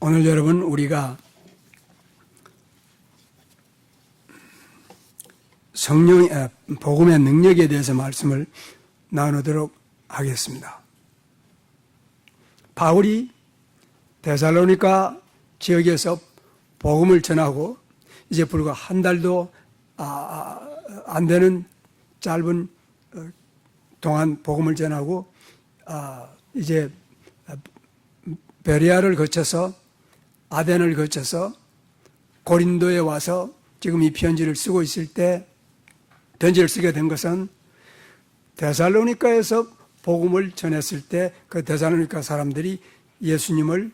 오늘 여러분 우리가 복음의 능력에 대해서 말씀을 나누도록 하겠습니다. 바울이 데살로니가 지역에서 복음을 전하고 이제 불과 한 달도 안 되는 짧은 동안 복음을 전하고 이제 베레아를 거쳐서 아덴을 거쳐서 고린도에 와서 지금 이 편지를 쓰고 있을 때 편지를 쓰게 된 것은 데살로니가에서 복음을 전했을 때 그 데살로니가 사람들이 예수님을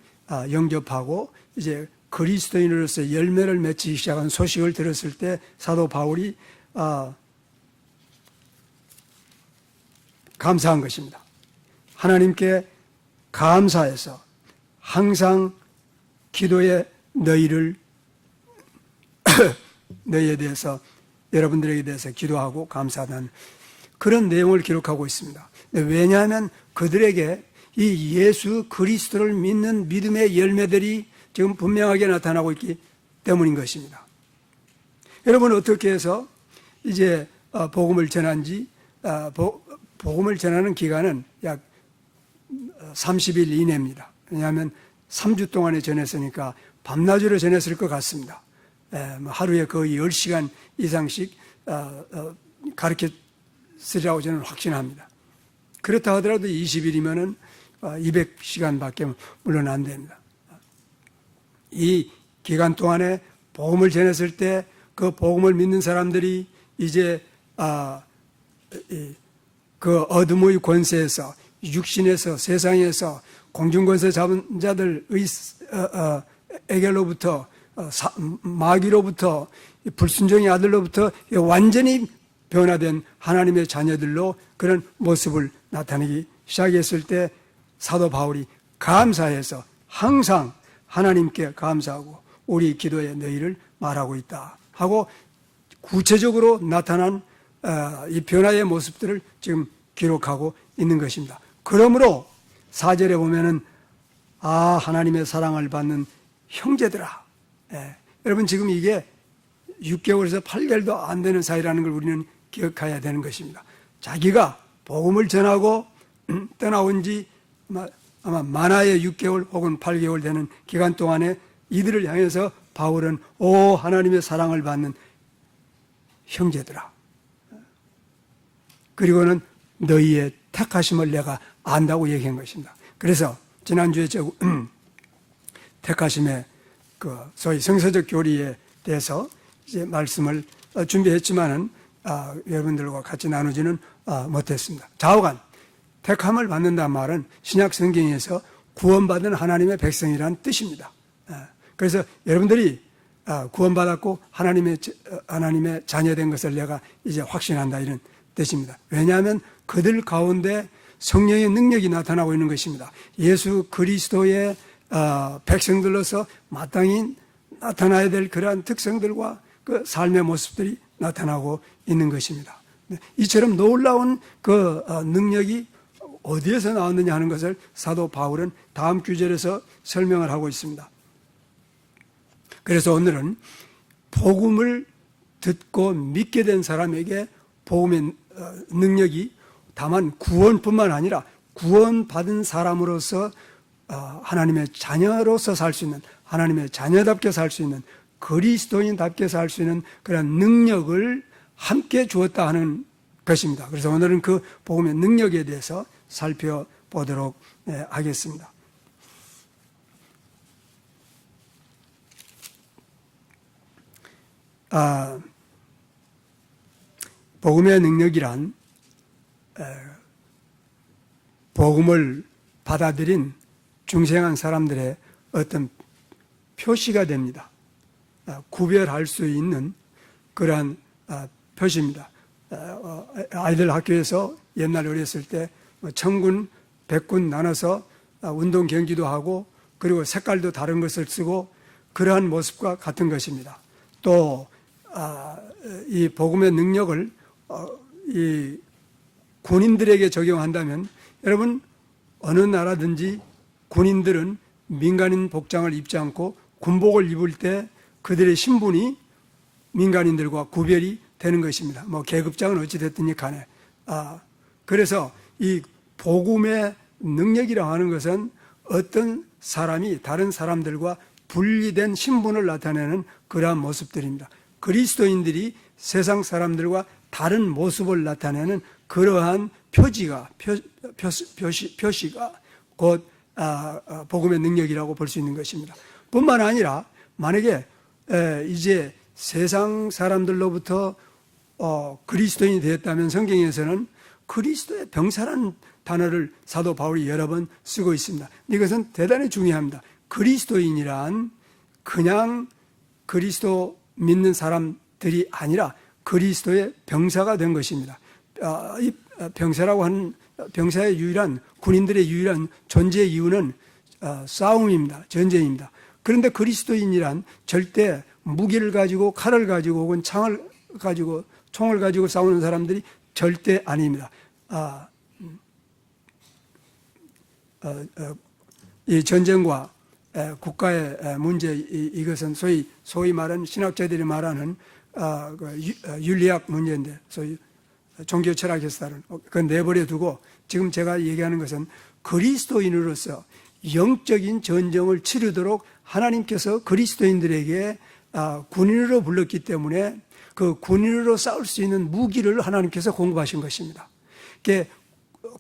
영접하고 이제 그리스도인으로서 열매를 맺기 시작한 소식을 들었을 때 사도 바울이 감사한 것입니다. 하나님께 감사해서 항상 기도에 너희에 대해서 여러분들에게 대해서 기도하고 감사하는 그런 내용을 기록하고 있습니다. 왜냐하면 그들에게 이 예수 그리스도를 믿는 믿음의 열매들이 지금 분명하게 나타나고 있기 때문인 것입니다. 여러분 어떻게 해서 이제 복음을 전한지 복음을 전하는 기간은 약 30일 이내입니다. 왜냐하면 3주 동안에 전했으니까 밤낮으로 전했을 것 같습니다. 하루에 거의 10시간 이상씩 가르쳤으리라고 저는 확신합니다. 그렇다 하더라도 20일이면은 200시간밖에 물론 안 됩니다. 이 기간 동안에 복음을 전했을 때 그 복음을 믿는 사람들이 이제 그 어둠의 권세에서 육신에서 세상에서 공중권세 잡은 자들에게로부터 마귀로부터 불순종의 아들로부터 완전히 변화된 하나님의 자녀들로 그런 모습을 나타내기 시작했을 때 사도 바울이 감사해서 항상 하나님께 감사하고 우리 기도에 너희를 말하고 있다 하고 구체적으로 나타난 이 변화의 모습들을 지금 기록하고 있는 것입니다. 그러므로 4절에 보면은 하나님의 사랑을 받는 형제들아. 여러분 지금 이게 6개월에서 8개월도 안 되는 사이라는 걸 우리는 기억해야 되는 것입니다. 자기가 복음을 전하고 떠나온 지 아마 많아야 6개월 혹은 8개월 되는 기간 동안에 이들을 향해서 바울은 하나님의 사랑을 받는 형제들아. 그리고는 너희의 택하심을 내가 안다고 얘기한 것입니다. 그래서 지난주에 택하심의 소위 성서적 교리에 대해서 이제 말씀을 준비했지만은 여러분들과 같이 나누지는 못했습니다. 좌우간 택함을 받는다는 말은 신약 성경에서 구원받은 하나님의 백성이라는 뜻입니다. 그래서 여러분들이 구원받았고 하나님의 자녀된 것을 내가 이제 확신한다 이런 뜻입니다. 왜냐하면 그들 가운데 성령의 능력이 나타나고 있는 것입니다. 예수 그리스도의 백성들로서 마땅히 나타나야 될 그러한 특성들과 그 삶의 모습들이 나타나고 있는 것입니다. 이처럼 놀라운 그 능력이 어디에서 나왔느냐 하는 것을 사도 바울은 다음 구절에서 설명을 하고 있습니다. 그래서 오늘은 복음을 듣고 믿게 된 사람에게 복음의 능력이 다만 구원뿐만 아니라 구원받은 사람으로서 하나님의 자녀로서 살 수 있는, 하나님의 자녀답게 살 수 있는, 그리스도인답게 살 수 있는 그런 능력을 함께 주었다 하는 것입니다. 그래서 오늘은 그 복음의 능력에 대해서 살펴보도록 하겠습니다. 복음의 능력이란 복음을 받아들인 중생한 사람들의 어떤 표시가 됩니다. 구별할 수 있는 그러한 표시입니다. 아이들 학교에서 옛날 어렸을 때 천군, 백군 나눠서 운동 경기도 하고 그리고 색깔도 다른 것을 쓰고 그러한 모습과 같은 것입니다. 또 이 복음의 능력을 이 군인들에게 적용한다면 여러분 어느 나라든지 군인들은 민간인 복장을 입지 않고 군복을 입을 때 그들의 신분이 민간인들과 구별이 되는 것입니다. 뭐 계급장은 어찌됐든지 간에. 그래서 이 복음의 능력이라고 하는 것은 어떤 사람이 다른 사람들과 분리된 신분을 나타내는 그러한 모습들입니다. 그리스도인들이 세상 사람들과 다른 모습을 나타내는 그러한 표시가 곧 복음의 능력이라고 볼 수 있는 것입니다. 뿐만 아니라 만약에 이제 세상 사람들로부터 그리스도인이 되었다면 성경에서는 그리스도의 병사라는 단어를 사도 바울이 여러 번 쓰고 있습니다. 이것은 대단히 중요합니다. 그리스도인이란 그냥 그리스도 믿는 사람들이 아니라 그리스도의 병사가 된 것입니다. 이 병사라고 하는 병사의 유일한 군인들의 유일한 존재의 이유는 싸움입니다. 전쟁입니다. 그런데 그리스도인이란 절대 무기를 가지고 칼을 가지고 혹은 창을 가지고 총을 가지고 싸우는 사람들이 절대 아닙니다. 이 전쟁과 국가의 문제, 이것은 소위 말하는 신학자들이 말하는 윤리학 문제인데, 소위 종교 철학에서 다른 그건 내버려 두고 지금 제가 얘기하는 것은 그리스도인으로서 영적인 전쟁을 치르도록 하나님께서 그리스도인들에게 군인으로 불렀기 때문에 그 군인으로 싸울 수 있는 무기를 하나님께서 공급하신 것입니다.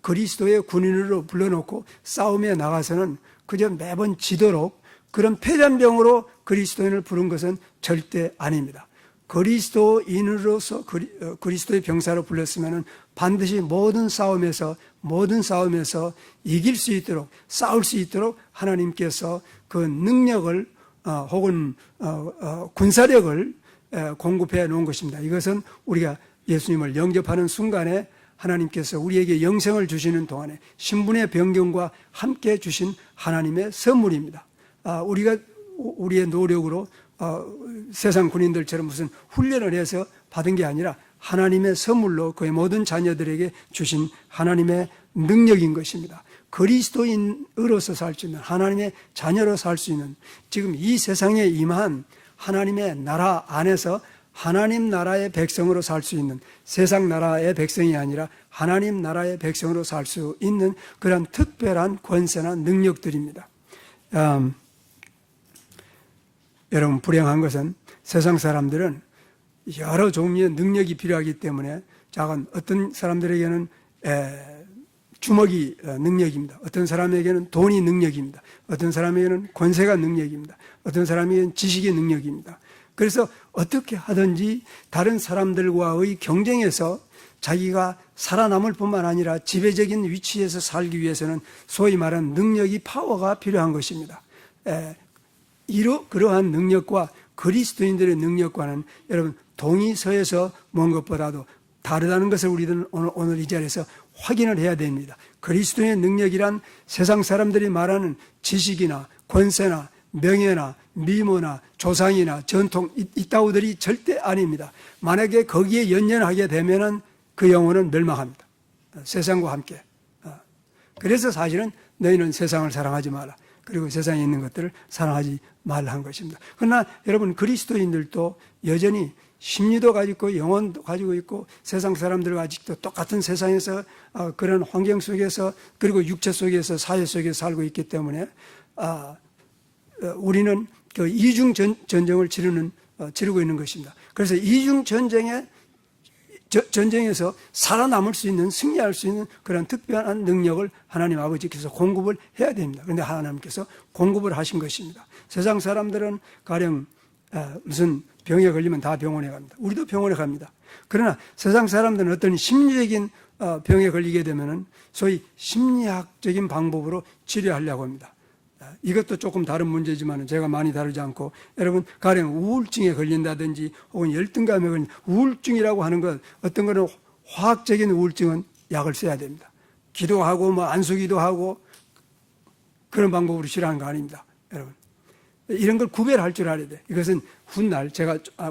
그리스도의 군인으로 불러놓고 싸움에 나가서는 그저 매번 지도록 그런 패잔병으로 그리스도인을 부른 것은 절대 아닙니다. 그리스도인으로서 그리스도의 병사로 불렀으면 반드시 모든 싸움에서 이길 수 있도록 싸울 수 있도록 하나님께서 그 능력을 혹은 군사력을 공급해 놓은 것입니다. 이것은 우리가 예수님을 영접하는 순간에 하나님께서 우리에게 영생을 주시는 동안에 신분의 변경과 함께 주신 하나님의 선물입니다. 우리가 우리의 노력으로 세상 군인들처럼 무슨 훈련을 해서 받은 게 아니라 하나님의 선물로 그의 모든 자녀들에게 주신 하나님의 능력인 것입니다. 그리스도인으로서 살 수 있는, 하나님의 자녀로 살 수 있는, 지금 이 세상에 임한 하나님의 나라 안에서 하나님 나라의 백성으로 살 수 있는, 세상 나라의 백성이 아니라 하나님 나라의 백성으로 살 수 있는 그런 특별한 권세나 능력들입니다. 여러분, 불행한 것은 세상 사람들은 여러 종류의 능력이 필요하기 때문에 작은 어떤 사람들에게는 주먹이 능력입니다. 어떤 사람에게는 돈이 능력입니다. 어떤 사람에게는 권세가 능력입니다. 어떤 사람에게는 지식이 능력입니다. 그래서 어떻게 하든지 다른 사람들과의 경쟁에서 자기가 살아남을 뿐만 아니라 지배적인 위치에서 살기 위해서는 소위 말하는 능력이 파워가 필요한 것입니다. 그러한 능력과 그리스도인들의 능력과는 여러분 동의서에서 먼 것보다도 다르다는 것을 우리들은 오늘 이 자리에서 확인을 해야 됩니다. 그리스도의 능력이란 세상 사람들이 말하는 지식이나 권세나 명예나 미모나 조상이나 전통 이따구들이 절대 아닙니다. 만약에 거기에 연연하게 되면은 그 영혼은 멸망합니다. 세상과 함께. 그래서 사실은 너희는 세상을 사랑하지 마라. 그리고 세상에 있는 것들을 사랑하지 말라 한 것입니다. 그러나 여러분 그리스도인들도 여전히 심리도 가지고 영혼도 가지고 있고 세상 사람들과 아직도 똑같은 세상에서 그런 환경 속에서 그리고 육체 속에서 사회 속에서 살고 있기 때문에 우리는 그 이중 전쟁을 치르고 있는 것입니다. 그래서 이중 전쟁에서 살아남을 수 있는, 승리할 수 있는 그런 특별한 능력을 하나님 아버지께서 공급을 해야 됩니다. 그런데 하나님께서 공급을 하신 것입니다. 세상 사람들은 가령 무슨 병에 걸리면 다 병원에 갑니다. 우리도 병원에 갑니다. 그러나 세상 사람들은 어떤 심리적인 병에 걸리게 되면은 소위 심리학적인 방법으로 치료하려고 합니다. 이것도 조금 다른 문제지만 제가 많이 다루지 않고 여러분 가령 우울증에 걸린다든지 혹은 열등감에 걸린 우울증이라고 하는 것 어떤 거는 화학적인 우울증은 약을 써야 됩니다. 기도하고 안수기도 하고 그런 방법으로 치료하는 거 아닙니다. 여러분 이런 걸 구별할 줄 알아야 돼. 이것은 훗날,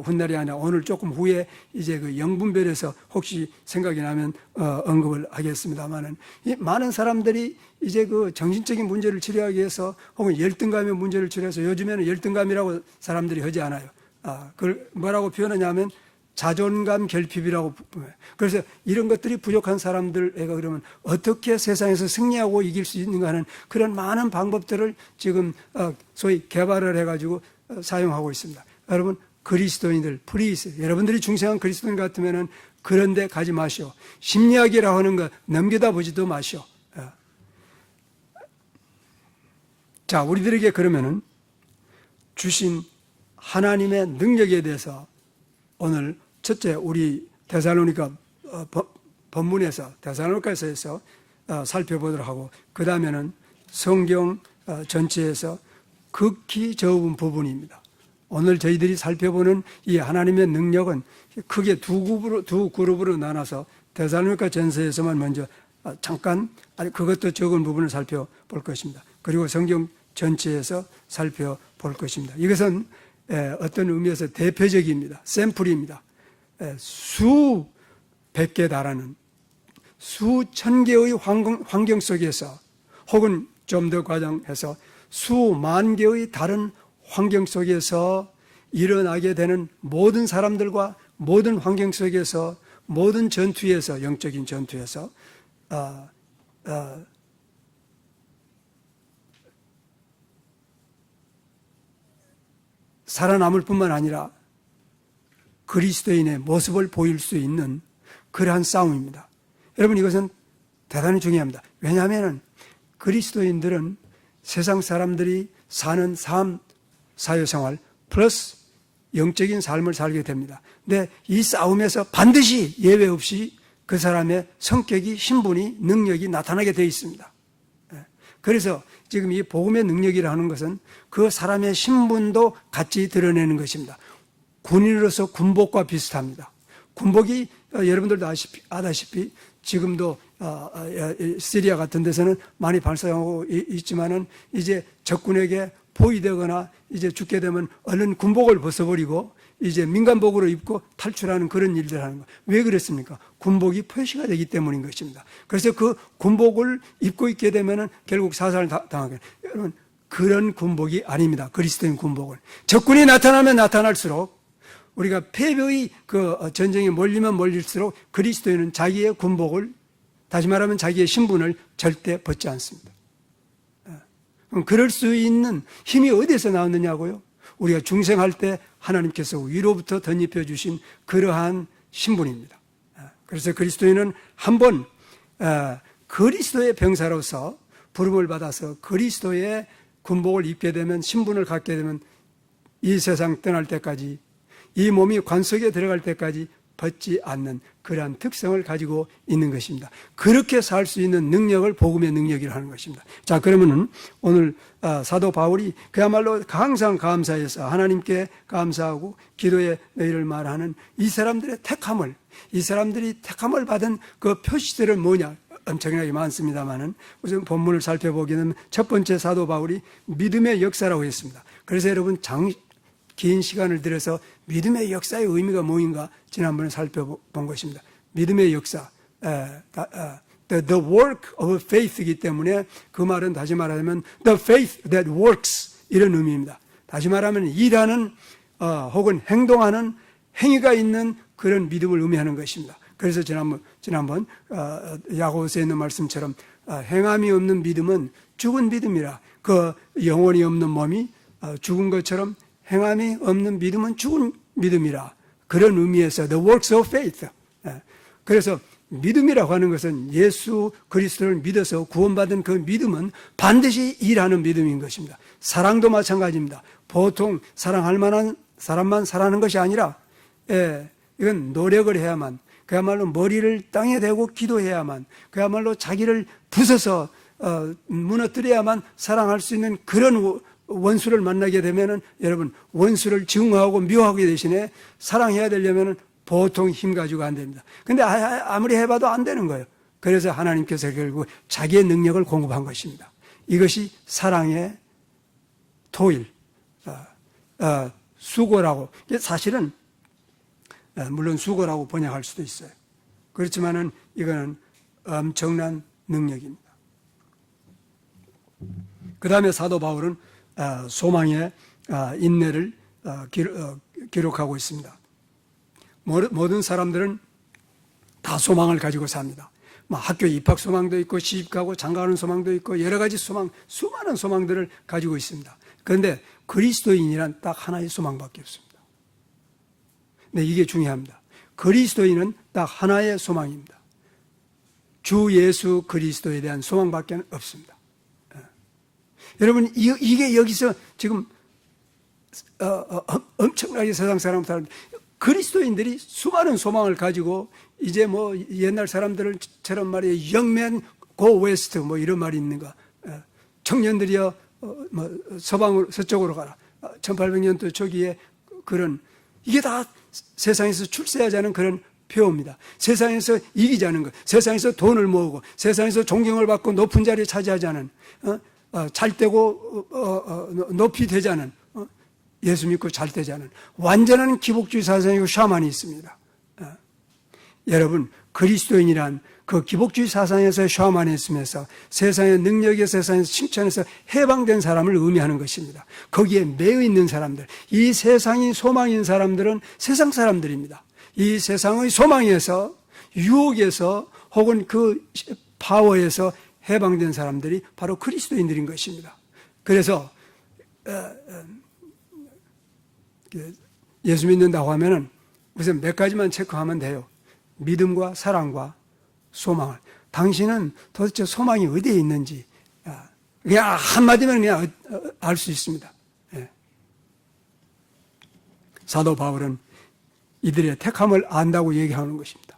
훗날이 아니라 오늘 조금 후에 이제 그 영분별에서 혹시 생각이 나면 언급을 하겠습니다만은, 많은 사람들이 이제 그 정신적인 문제를 치료하기 위해서 혹은 열등감의 문제를 치료해서, 요즘에는 열등감이라고 사람들이 하지 않아요. 그걸 뭐라고 표현하냐면 자존감 결핍이라고. 그래서 이런 것들이 부족한 사람들에게 그러면 어떻게 세상에서 승리하고 이길 수 있는가 하는 그런 많은 방법들을 지금 소위 개발을 해가지고 사용하고 있습니다. 여러분, 그리스도인들, 프리스, 여러분들이 중생한 그리스도인 같으면은 그런 데 가지 마시오. 심리학이라고 하는 거 넘겨다 보지도 마시오. 자, 우리들에게 그러면은 주신 하나님의 능력에 대해서 오늘 첫째, 우리 데살로니가 본문에서, 데살로니가서에서 살펴보도록 하고, 그 다음에는 성경 전체에서 극히 적은 부분입니다. 오늘 저희들이 살펴보는 이 하나님의 능력은 크게 두 그룹으로 나눠서 데살로니가 전서에서만 먼저 잠깐, 그것도 적은 부분을 살펴볼 것입니다. 그리고 성경 전체에서 살펴볼 것입니다. 이것은 어떤 의미에서 대표적입니다. 샘플입니다. 수백 개 달하는, 수천 개의 환경 속에서, 혹은 좀 더 과장해서 수만 개의 다른 환경 속에서 일어나게 되는 모든 사람들과 모든 환경 속에서, 모든 전투에서, 영적인 전투에서 살아남을 뿐만 아니라 그리스도인의 모습을 보일 수 있는 그러한 싸움입니다. 여러분, 이것은 대단히 중요합니다. 왜냐하면 그리스도인들은 세상 사람들이 사는 삶, 사회생활 플러스 영적인 삶을 살게 됩니다. 근데 이 싸움에서 반드시 예외 없이 그 사람의 성격이, 신분이, 능력이 나타나게 되어 있습니다. 그래서 지금 이 복음의 능력이라 하는 것은 그 사람의 신분도 같이 드러내는 것입니다. 군인으로서 군복과 비슷합니다. 군복이 여러분들도 아다시피 지금도 시리아 같은 데서는 많이 발사하고 있지만은 이제 적군에게 포위되거나 이제 죽게 되면 얼른 군복을 벗어버리고 이제 민간복으로 입고 탈출하는 그런 일들을 하는 거예요. 왜 그랬습니까? 군복이 표시가 되기 때문인 것입니다. 그래서 그 군복을 입고 있게 되면은 결국 사살을 당하게 돼요. 여러분, 그런 군복이 아닙니다. 그리스도인 군복은. 적군이 나타나면 나타날수록, 우리가 패배의 그 전쟁에 몰리면 몰릴수록 그리스도인은 자기의 군복을, 다시 말하면 자기의 신분을 절대 벗지 않습니다. 그럴 수 있는 힘이 어디에서 나왔느냐고요? 우리가 중생할 때 하나님께서 위로부터 덧입혀 주신 그러한 신분입니다. 그래서 그리스도인은 한번 그리스도의 병사로서 부름을 받아서 그리스도의 군복을 입게 되면, 신분을 갖게 되면 이 세상 떠날 때까지, 이 몸이 관 속에 들어갈 때까지 벗지 않는 그러한 특성을 가지고 있는 것입니다. 그렇게 살 수 있는 능력을 복음의 능력이라고 하는 것입니다. 자, 그러면은 오늘 사도 바울이 그야말로 항상 감사해서 하나님께 감사하고 기도의 너희를 말하는 이 사람들의 택함을, 이 사람들이 택함을 받은 그 표시들은 뭐냐? 엄청나게 많습니다만은 우선 본문을 살펴보기에는 첫 번째 사도 바울이 믿음의 역사라고 했습니다. 그래서 여러분, 긴 시간을 들여서 믿음의 역사의 의미가 뭐인가 지난번에 살펴본 것입니다. 믿음의 역사, the work of faith이기 때문에 그 말은 다시 말하면 the faith that works, 이런 의미입니다. 다시 말하면 일하는 혹은 행동하는 행위가 있는 그런 믿음을 의미하는 것입니다. 그래서 지난번 야고보서에 있는 말씀처럼 행함이 없는 믿음은 죽은 믿음이라, 그 영혼이 없는 몸이 죽은 것처럼 행함이 없는 믿음은 죽은 믿음이라, 그런 의미에서 the works of faith. 그래서 믿음이라고 하는 것은 예수 그리스도를 믿어서 구원받은 그 믿음은 반드시 일하는 믿음인 것입니다. 사랑도 마찬가지입니다. 보통 사랑할 만한 사람만 사랑하는 것이 아니라, 이건 노력을 해야만, 그야말로 머리를 땅에 대고 기도해야만, 그야말로 자기를 부숴서 무너뜨려야만 사랑할 수 있는 그런 원수를 만나게 되면은, 여러분, 원수를 증오하고 미워하게 대신에 사랑해야 되려면은 보통 힘 가지고 안 됩니다. 근데 아무리 해봐도 안 되는 거예요. 그래서 하나님께서 결국 자기의 능력을 공급한 것입니다. 이것이 사랑의 토일, 수고라고, 사실은 물론 수고라고 번역할 수도 있어요. 그렇지만은 이거는 엄청난 능력입니다. 그 다음에 사도 바울은 소망의 인내를 기록하고 있습니다. 모든 사람들은 다 소망을 가지고 삽니다. 학교 입학 소망도 있고 시집가고 장가가는 소망도 있고 여러 가지 소망, 수많은 소망들을 가지고 있습니다. 그런데 그리스도인이란 딱 하나의 소망밖에 없습니다. 네, 이게 중요합니다. 그리스도인은 딱 하나의 소망입니다. 주 예수 그리스도에 대한 소망밖에 없습니다. 여러분, 이게 여기서 지금 엄청나게 세상 사람들, 그리스도인들이 수많은 소망을 가지고 이제 뭐 옛날 사람들처럼 말이에요, 영맨 고 웨스트 뭐 이런 말이 있는가, 청년들이여 뭐 서쪽으로 가라, 1800년도 초기에 그런, 이게 다 세상에서 출세하자는 그런 표입니다. 세상에서 이기자는 것, 세상에서 돈을 모으고 세상에서 존경을 받고 높은 자리에 차지하자는, 잘 되고 높이 되자는, 예수 믿고 잘 되자는 완전한 기복주의 사상이고 샤만이 있습니다. 여러분, 그리스도인이란 그 기복주의 사상에서 샤만이 있으면서 세상의 능력의 세상에서 칭찬에서 해방된 사람을 의미하는 것입니다. 거기에 매여 있는 사람들, 이 세상이 소망인 사람들은 세상 사람들입니다. 이 세상의 소망에서, 유혹에서 혹은 그 파워에서 해방된 사람들이 바로 그리스도인들인 것입니다. 그래서 예수 믿는다고 하면은 우선 몇 가지만 체크하면 돼요. 믿음과 사랑과 소망을. 당신은 도대체 소망이 어디에 있는지 그냥 한마디면 그냥 알 수 있습니다. 사도 바울은 이들의 택함을 안다고 얘기하는 것입니다.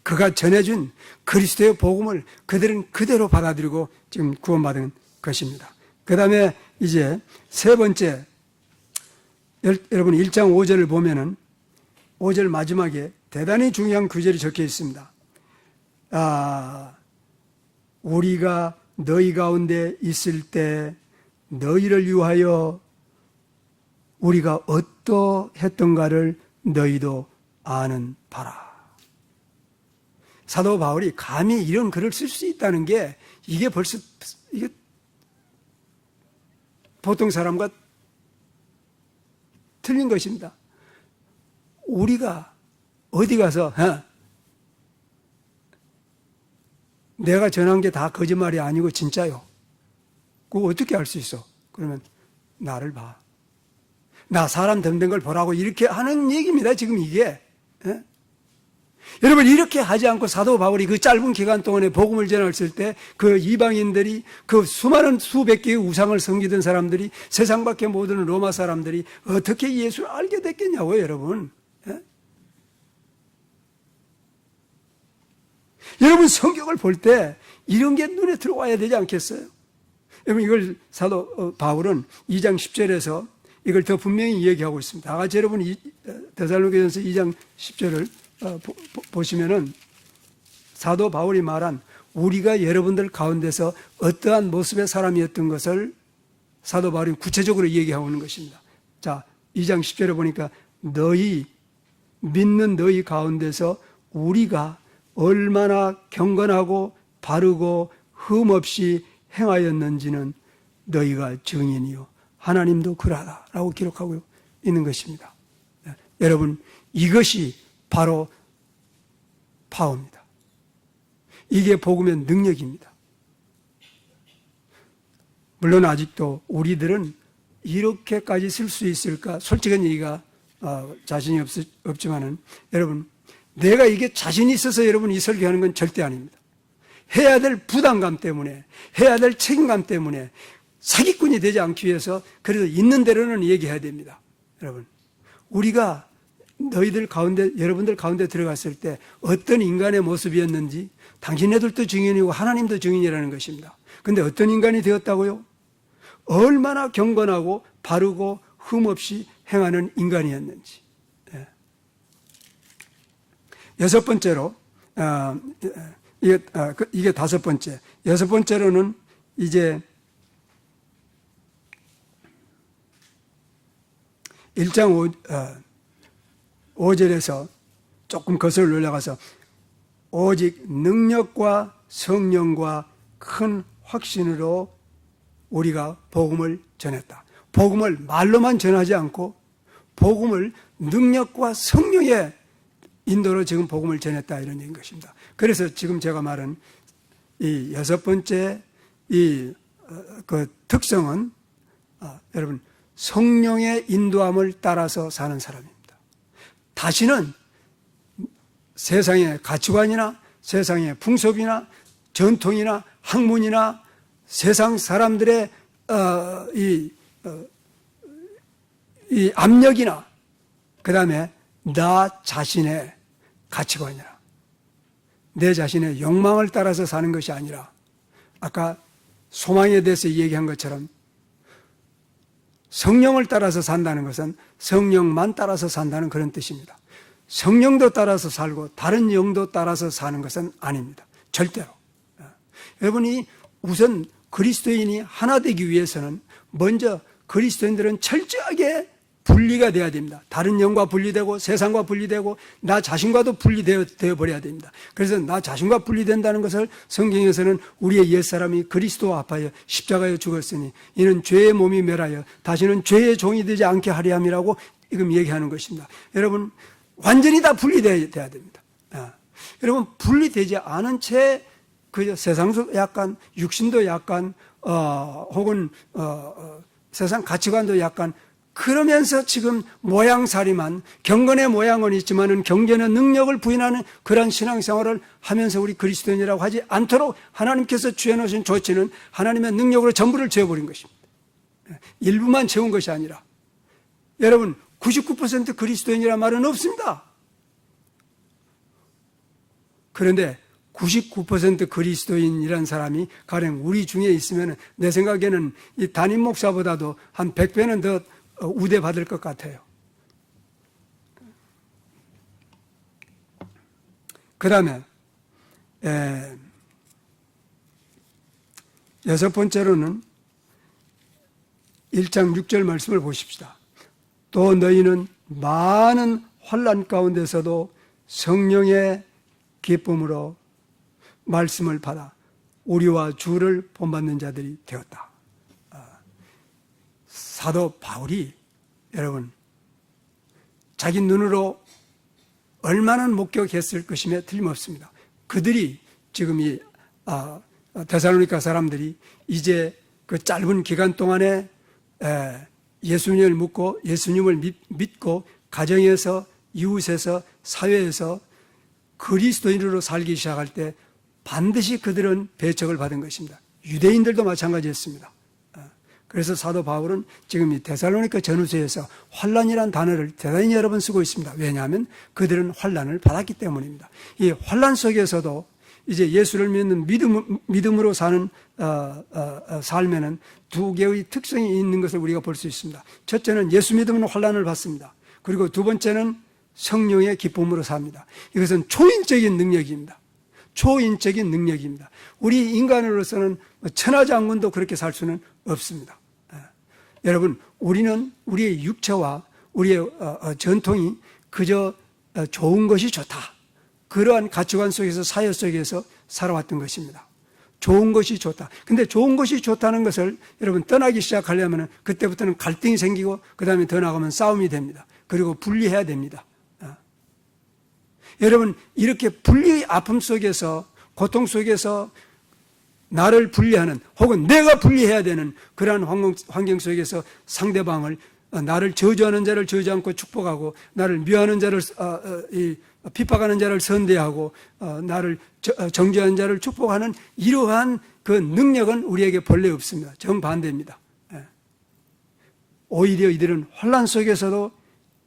그가 전해준 그리스도의 복음을 그들은 그대로 받아들이고 지금 구원받은 것입니다. 그 다음에 이제 세 번째, 여러분 1장 5절을 보면은 5절 마지막에 대단히 중요한 구절이 적혀 있습니다. 우리가 너희 가운데 있을 때 너희를 위하여 우리가 어떠했던가를 너희도 아는 바라. 사도 바울이 감히 이런 글을 쓸 수 있다는 게 이게 벌써 이게 보통 사람과 틀린 것입니다. 우리가 어디 가서 내가 전한 게 다 거짓말이 아니고 진짜요. 그거 어떻게 알 수 있어? 그러면 나를 봐. 나 사람 덤든 걸 보라고 이렇게 하는 얘기입니다. 지금 이게. 여러분, 이렇게 하지 않고 사도 바울이 그 짧은 기간 동안에 복음을 전했을 때 그 이방인들이, 그 수많은 수백 개의 우상을 섬기던 사람들이, 세상 밖에 모든 로마 사람들이 어떻게 예수를 알게 됐겠냐고요, 여러분. 여러분, 성경을 볼 때 이런 게 눈에 들어와야 되지 않겠어요? 여러분, 이걸 사도 바울은 2장 10절에서 이걸 더 분명히 얘기하고 있습니다. 다 같이 여러분 데살로니가전서 2장 10절을 보시면은 사도 바울이 말한 우리가 여러분들 가운데서 어떠한 모습의 사람이었던 것을 사도 바울이 구체적으로 얘기하고 있는 것입니다. 자, 2장 10절에 보니까 믿는 너희 가운데서 우리가 얼마나 경건하고 바르고 흠없이 행하였는지는 너희가 증인이요 하나님도 그러하다라고 기록하고 있는 것입니다. 여러분, 이것이 바로 파워입니다. 이게 복음의 능력입니다. 물론 아직도 우리들은 이렇게까지 쓸 수 있을까? 솔직한 얘기가 자신이 없지만은 여러분, 내가 이게 자신이 있어서 여러분 이 설교하는 건 절대 아닙니다. 해야 될 부담감 때문에, 해야 될 책임감 때문에 사기꾼이 되지 않기 위해서 그래서 있는 대로는 얘기해야 됩니다. 여러분, 우리가 너희들 가운데, 여러분들 가운데 들어갔을 때 어떤 인간의 모습이었는지 당신네들도 증인이고 하나님도 증인이라는 것입니다. 그런데 어떤 인간이 되었다고요? 얼마나 경건하고 바르고 흠없이 행하는 인간이었는지. 여섯 번째로, 이게 다섯 번째. 여섯 번째로는 이제 1장 5절에서 조금 거슬러 올라가서 오직 능력과 성령과 큰 확신으로 우리가 복음을 전했다. 복음을 말로만 전하지 않고 복음을 능력과 성령의 인도로 지금 복음을 전했다, 이런 얘기인 것입니다. 그래서 지금 제가 말한 이 6번째 그 특성은 여러분, 성령의 인도함을 따라서 사는 사람입니다. 다시는 세상의 가치관이나 세상의 풍습이나 전통이나 학문이나 세상 사람들의 이 압력이나 그 다음에 나 자신의 가치관이나 내 자신의 욕망을 따라서 사는 것이 아니라 아까 소망에 대해서 얘기한 것처럼 성령을 따라서 산다는 것은 성령만 따라서 산다는 그런 뜻입니다. 성령도 따라서 살고 다른 영도 따라서 사는 것은 아닙니다. 절대로. 여러분이 우선 그리스도인이 하나 되기 위해서는 먼저 그리스도인들은 철저하게 분리가 돼야 됩니다. 다른 영과 분리되고 세상과 분리되고 나 자신과도 분리되어 버려야 됩니다. 그래서 나 자신과 분리된다는 것을 성경에서는 우리의 옛사람이 그리스도와 합하여 십자가에 죽었으니 이는 죄의 몸이 멸하여 다시는 죄의 종이 되지 않게 하려 함이라고 지금 얘기하는 것입니다. 여러분, 완전히 다 분리돼야 됩니다. 여러분, 분리되지 않은 채 그 세상도 약간 육신도 약간 혹은 세상 가치관도 약간 그러면서 지금 모양살이만 경건의 모양은 있지만은 경전의 능력을 부인하는 그런 신앙생활을 하면서 우리 그리스도인이라고 하지 않도록 하나님께서 주해놓으신 조치는 하나님의 능력으로 전부를 채워버린 것입니다. 일부만 채운 것이 아니라 여러분 99% 그리스도인이란 말은 없습니다. 그런데 99% 그리스도인이라는 사람이 가령 우리 중에 있으면 내 생각에는 이 담임 목사보다도 한 100배는 더 우대받을 것 같아요. 그 다음에 6번째로는 1장 6절 말씀을 보십시다. 또 너희는 많은 환난 가운데서도 성령의 기쁨으로 말씀을 받아 우리와 주를 본받는 자들이 되었다. 사도 바울이 여러분 자기 눈으로 얼마나 목격했을 것임에 틀림없습니다. 그들이 지금 이 데살로니가 사람들이 이제 그 짧은 기간 동안에 예수님을 묻고 예수님을 믿고 가정에서 이웃에서 사회에서 그리스도인으로 살기 시작할 때 반드시 그들은 배척을 받은 것입니다. 유대인들도 마찬가지였습니다. 그래서 사도 바울은 지금 이 데살로니가 전후서에서 환난이라는 단어를 대단히 여러 번 쓰고 있습니다. 왜냐하면 그들은 환난을 받았기 때문입니다. 이 환난 속에서도 이제 예수를 믿는 믿음으로 사는 삶에는 두 개의 특성이 있는 것을 우리가 볼 수 있습니다. 첫째는 예수 믿으면 환난을 받습니다. 그리고 두 번째는 성령의 기쁨으로 삽니다. 이것은 초인적인 능력입니다. 초인적인 능력입니다. 우리 인간으로서는 천하장군도 그렇게 살 수는 없습니다. 여러분, 우리는 우리의 육체와 우리의 전통이 그저 좋은 것이 좋다. 그러한 가치관 속에서 사회 속에서 살아왔던 것입니다. 좋은 것이 좋다. 근데 좋은 것이 좋다는 것을 여러분 떠나기 시작하려면 그때부터는 갈등이 생기고 그 다음에 더 나가면 싸움이 됩니다. 그리고 분리해야 됩니다. 여러분, 이렇게 분리의 아픔 속에서 고통 속에서 나를 분리하는 혹은 내가 분리해야 되는 그러한 환경 속에서 상대방을 나를 저주하는 자를 저주 않고 축복하고 나를 미워하는 자를 핍박하는 자를 선대하고 나를 정죄하는 자를 축복하는 이러한 그 능력은 우리에게 본래 없습니다. 정반대입니다. 오히려 이들은 환난 속에서도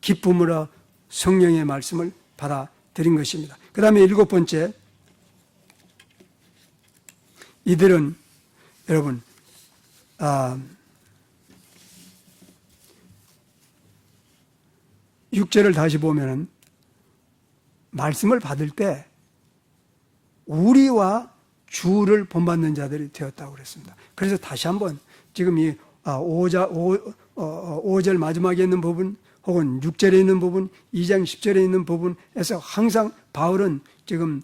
기쁨으로 성령의 말씀을 받아들인 것입니다. 그 다음에 7번째, 이들은 여러분 6절을 다시 보면은 말씀을 받을 때 우리와 주를 본받는 자들이 되었다고 그랬습니다. 그래서 다시 한번 지금 이 5절 마지막에 있는 부분 혹은 6절에 있는 부분, 2장 10절에 있는 부분에서 항상 바울은 지금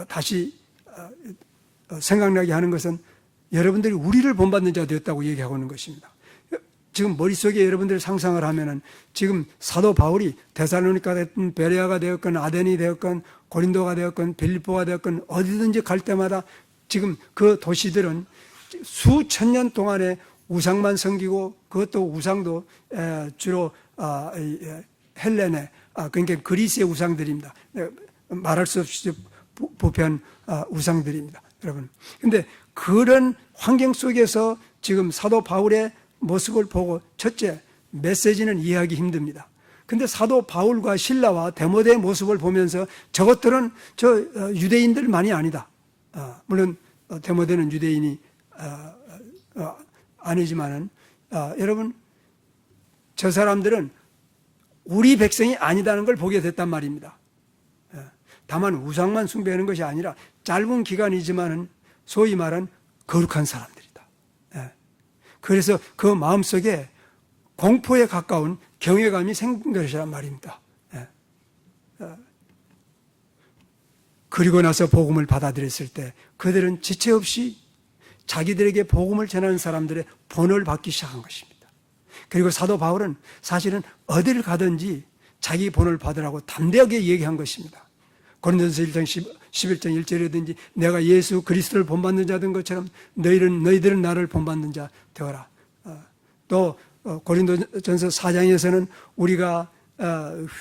다시 생각나게 하는 것은 여러분들이 우리를 본받는 자 되었다고 얘기하고 있는 것입니다. 지금 머릿속에 여러분들 상상을 하면은 지금 사도 바울이 데살로니가 됐든 베레아가 되었건 아덴이 되었건 고린도가 되었건 빌립보가 되었건 어디든지 갈 때마다 지금 그 도시들은 수천 년 동안에 우상만 섬기고, 그것도 우상도 주로 헬레네, 그러니까 그리스의 우상들입니다. 말할 수 없이 부패한 우상들입니다, 여러분. 근데 그런 환경 속에서 지금 사도 바울의 모습을 보고 첫째, 메시지는 이해하기 힘듭니다. 근데 사도 바울과 실라와 데모데의 모습을 보면서 저것들은 유대인들만이 아니다. 물론 데모데는 유대인이 아니지만은 여러분, 저 사람들은 우리 백성이 아니다는 걸 보게 됐단 말입니다. 다만 우상만 숭배하는 것이 아니라 짧은 기간이지만은 소위 말한 거룩한 사람들이다. 그래서 그 마음속에 공포에 가까운 경외감이 생긴 것이란 말입니다. 그리고 나서 복음을 받아들였을 때 그들은 지체 없이 자기들에게 복음을 전하는 사람들의 본을 받기 시작한 것입니다. 그리고 사도 바울은 사실은 어디를 가든지 자기 본을 받으라고 담대하게 얘기한 것입니다. 고린도전서 1장 11장 1절이든지 내가 예수 그리스도를 본받는 자 된 것처럼 너희들은 나를 본받는 자 되어라. 또 고린도전서 4장에서는 우리가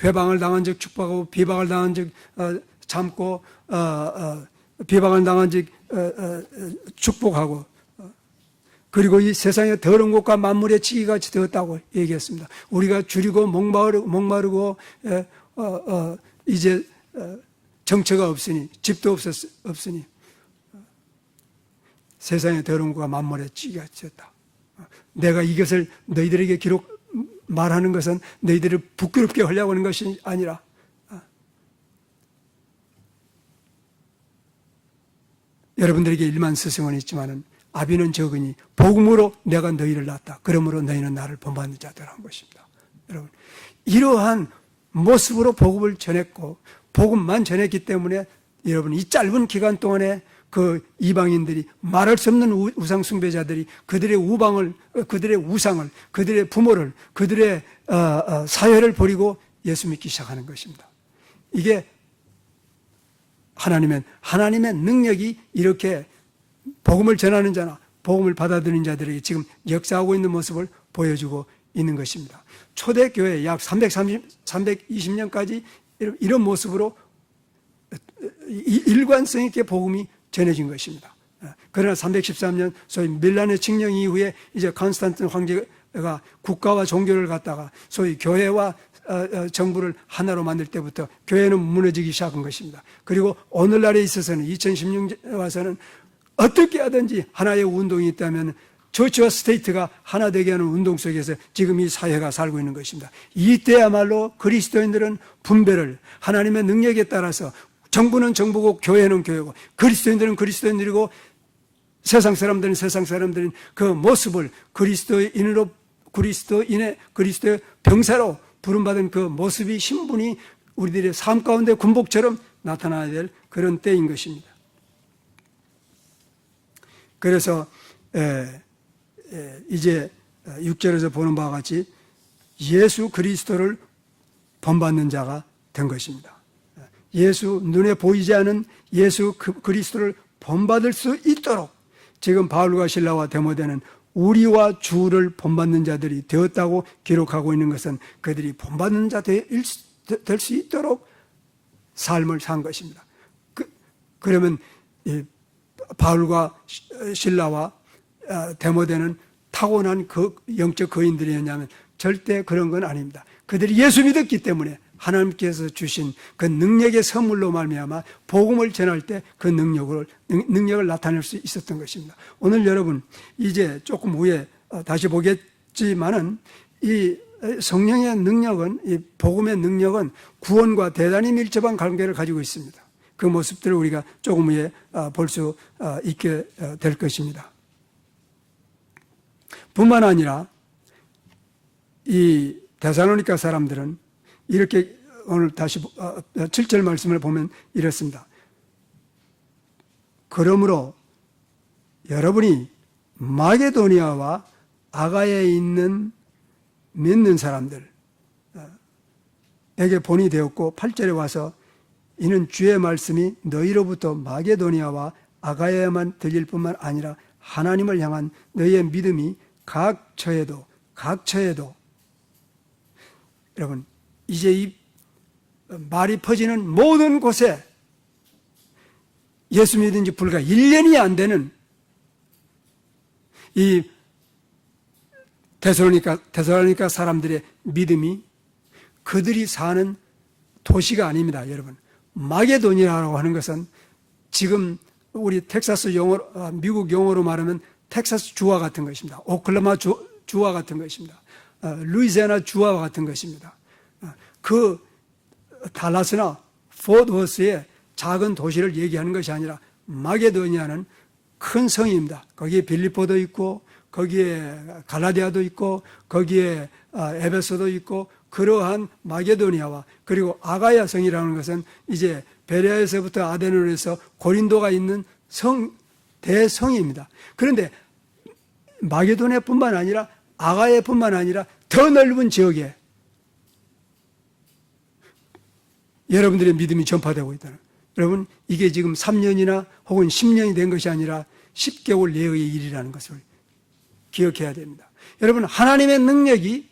회방을 당한 적 축복하고 비방을 당한 적 참고 비방을 당한 적 축복하고 그리고 이 세상의 더러운 것과 만물의 치기같이 되었다고 얘기했습니다. 우리가 줄이고 목마르고 이제 정처가 없으니 집도 없으니 세상의 더러운 것과 만물의 치기같이 되었다. 내가 이것을 너희들에게 말하는 것은 너희들을 부끄럽게 하려고 하는 것이 아니라 여러분들에게 일만 스승은 있지만은 아비는 적으니 복음으로 내가 너희를 낳았다. 그러므로 너희는 나를 본받는 자들한 것입니다. 여러분, 이러한 모습으로 복음을 전했고 복음만 전했기 때문에 여러분 이 짧은 기간 동안에 그 이방인들이 말할 수 없는 우상 숭배자들이 그들의 그들의 우상을, 그들의 부모를, 그들의 사회를 버리고 예수 믿기 시작하는 것입니다. 이게 하나님의 능력이 이렇게 복음을 전하는 자나 복음을 받아들이는 자들에게 지금 역사하고 있는 모습을 보여주고 있는 것입니다. 초대교회 약 320년까지 이런 모습으로 일관성 있게 복음이 전해진 것입니다. 그러나 313년 소위 밀란의 칙령 이후에 이제 콘스탄틴 황제가 국가와 종교를 갖다가 소위 교회와 정부를 하나로 만들 때부터 교회는 무너지기 시작한 것입니다. 그리고 오늘날에 있어서는 2016년에 와서는 어떻게 하든지 하나의 운동이 있다면 처치와 스테이트가 하나 되게 하는 운동 속에서 지금 이 사회가 살고 있는 것입니다. 이때야말로 그리스도인들은 분배를 하나님의 능력에 따라서 정부는 정부고 교회는 교회고 그리스도인들은 그리스도인들이고 세상 사람들은 세상 사람들인 그 모습을 그리스도의 병사로 부름받은 그 모습이 신분이 우리들의 삶 가운데 군복처럼 나타나야 될 그런 때인 것입니다. 그래서 이제 6절에서 보는 바와 같이 예수 그리스도를 본받는 자가 된 것입니다. 예수, 눈에 보이지 않은 예수 그리스도를 본받을 수 있도록 지금 바울과 실라와 데모데는 우리와 주를 본받는 자들이 되었다고 기록하고 있는 것은 그들이 본받는 자 될 수 있도록 삶을 산 것입니다. 그러면 바울과 실라와 데모데는 타고난 영적 거인들이었냐면 절대 그런 건 아닙니다. 그들이 예수 믿었기 때문에 하나님께서 주신 그 능력의 선물로 말미암아 복음을 전할 때 그 능력을 나타낼 수 있었던 것입니다. 오늘 여러분 이제 조금 후에 다시 보겠지만은 이 성령의 능력은, 이 복음의 능력은 구원과 대단히 밀접한 관계를 가지고 있습니다. 그 모습들을 우리가 조금 후에 볼 수 있게 될 것입니다. 뿐만 아니라 이 데살로니가 사람들은 이렇게 오늘 다시 7절 말씀을 보면 이렇습니다. 그러므로 여러분이 마게도니아와 아가야에 있는 믿는 사람들에게 본이 되었고 8절에 와서 이는 주의 말씀이 너희로부터 마게도니아와 아가야에만 들릴 뿐만 아니라 하나님을 향한 너희의 믿음이 각 처에도 여러분 이제 이 말이 퍼지는 모든 곳에 예수 믿은 지 불과 1년이 안 되는 이 데살로니가 사람들의 믿음이 그들이 사는 도시가 아닙니다, 여러분. 마게도니아라고 하는 것은 지금 우리 텍사스 용어로, 미국 용어로 말하면 텍사스 주와 같은 것입니다. 오클라호마 주와 같은 것입니다. 루이지애나 주와 같은 것입니다. 그 달라스나 포드워스의 작은 도시를 얘기하는 것이 아니라 마게도니아는 큰 성입니다. 거기에 빌립보도 있고 거기에 갈라디아도 있고 거기에 에베소도 있고 그러한 마게도니아와 그리고 아가야 성이라는 것은 이제 베레아에서부터 아데노로 해서 고린도가 있는 대성입니다. 그런데 마게도니아뿐만 아니라 아가야뿐만 아니라 더 넓은 지역에 여러분들의 믿음이 전파되고 있다는. 여러분 이게 지금 3년이나 혹은 10년이 된 것이 아니라 10개월 내의 일이라는 것을 기억해야 됩니다. 여러분 하나님의 능력이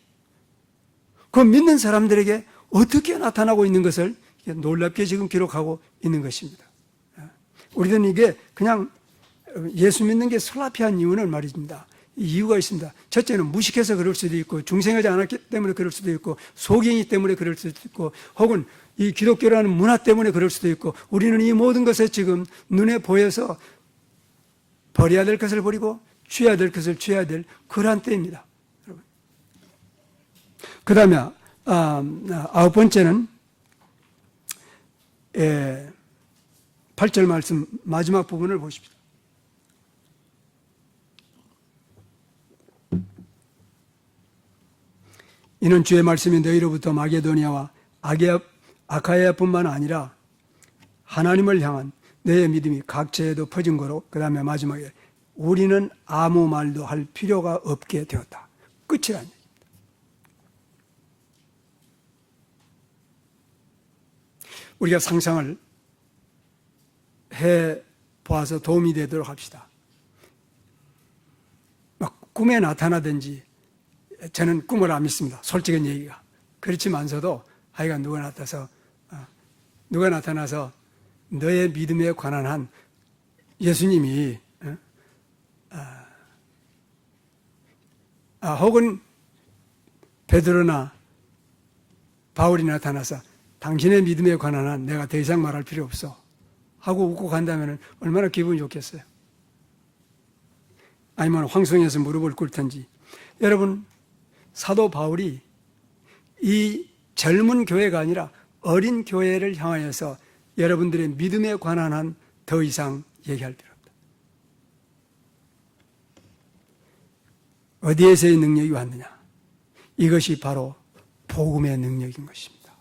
그 믿는 사람들에게 어떻게 나타나고 있는 것을 놀랍게 지금 기록하고 있는 것입니다. 우리는 이게 그냥 예수 믿는 게 설라피한 이유는 말입니다. 이유가 있습니다. 첫째는 무식해서 그럴 수도 있고 중생하지 않았기 때문에 그럴 수도 있고 소경이기 때문에 그럴 수도 있고 혹은 이 기독교라는 문화 때문에 그럴 수도 있고 우리는 이 모든 것에 지금 눈에 보여서 버려야 될 것을 버리고 취해야 될 것을 취해야 될 그러한 때입니다. 여러분. 그 다음에 9번째는 8절 말씀 마지막 부분을 보십시오. 이는 주의 말씀이 너희로부터 마게도니아와 아카야뿐만 아니라 하나님을 향한 너의 믿음이 각처에도 퍼진 거로 그 다음에 마지막에 우리는 아무 말도 할 필요가 없게 되었다. 끝이라는 얘기입니다. 우리가 상상을 해보아서 도움이 되도록 합시다. 막 꿈에 나타나든지 저는 꿈을 안 믿습니다. 솔직한 얘기가. 그렇지만서도 하여간 누가 나타나서 너의 믿음에 관한 한 예수님이 혹은 베드로나 바울이 나타나서 당신의 믿음에 관한 한 내가 더 이상 말할 필요 없어 하고 웃고 간다면 얼마나 기분이 좋겠어요. 아니면 황송해서 무릎을 꿇든지. 여러분 사도 바울이 이 젊은 교회가 아니라 어린 교회를 향하여서 여러분들의 믿음에 관한 한 더 이상 얘기할 필요 없다. 어디에서의 능력이 왔느냐? 이것이 바로 복음의 능력인 것입니다.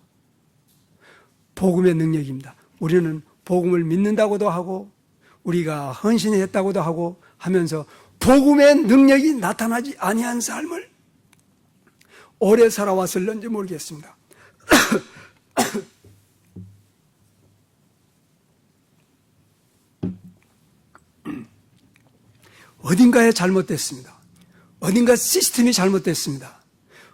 복음의 능력입니다. 우리는 복음을 믿는다고도 하고 우리가 헌신했다고도 하고 하면서 복음의 능력이 나타나지 아니한 삶을 오래 살아왔을런지 모르겠습니다. 어딘가에 잘못됐습니다. 어딘가 시스템이 잘못됐습니다.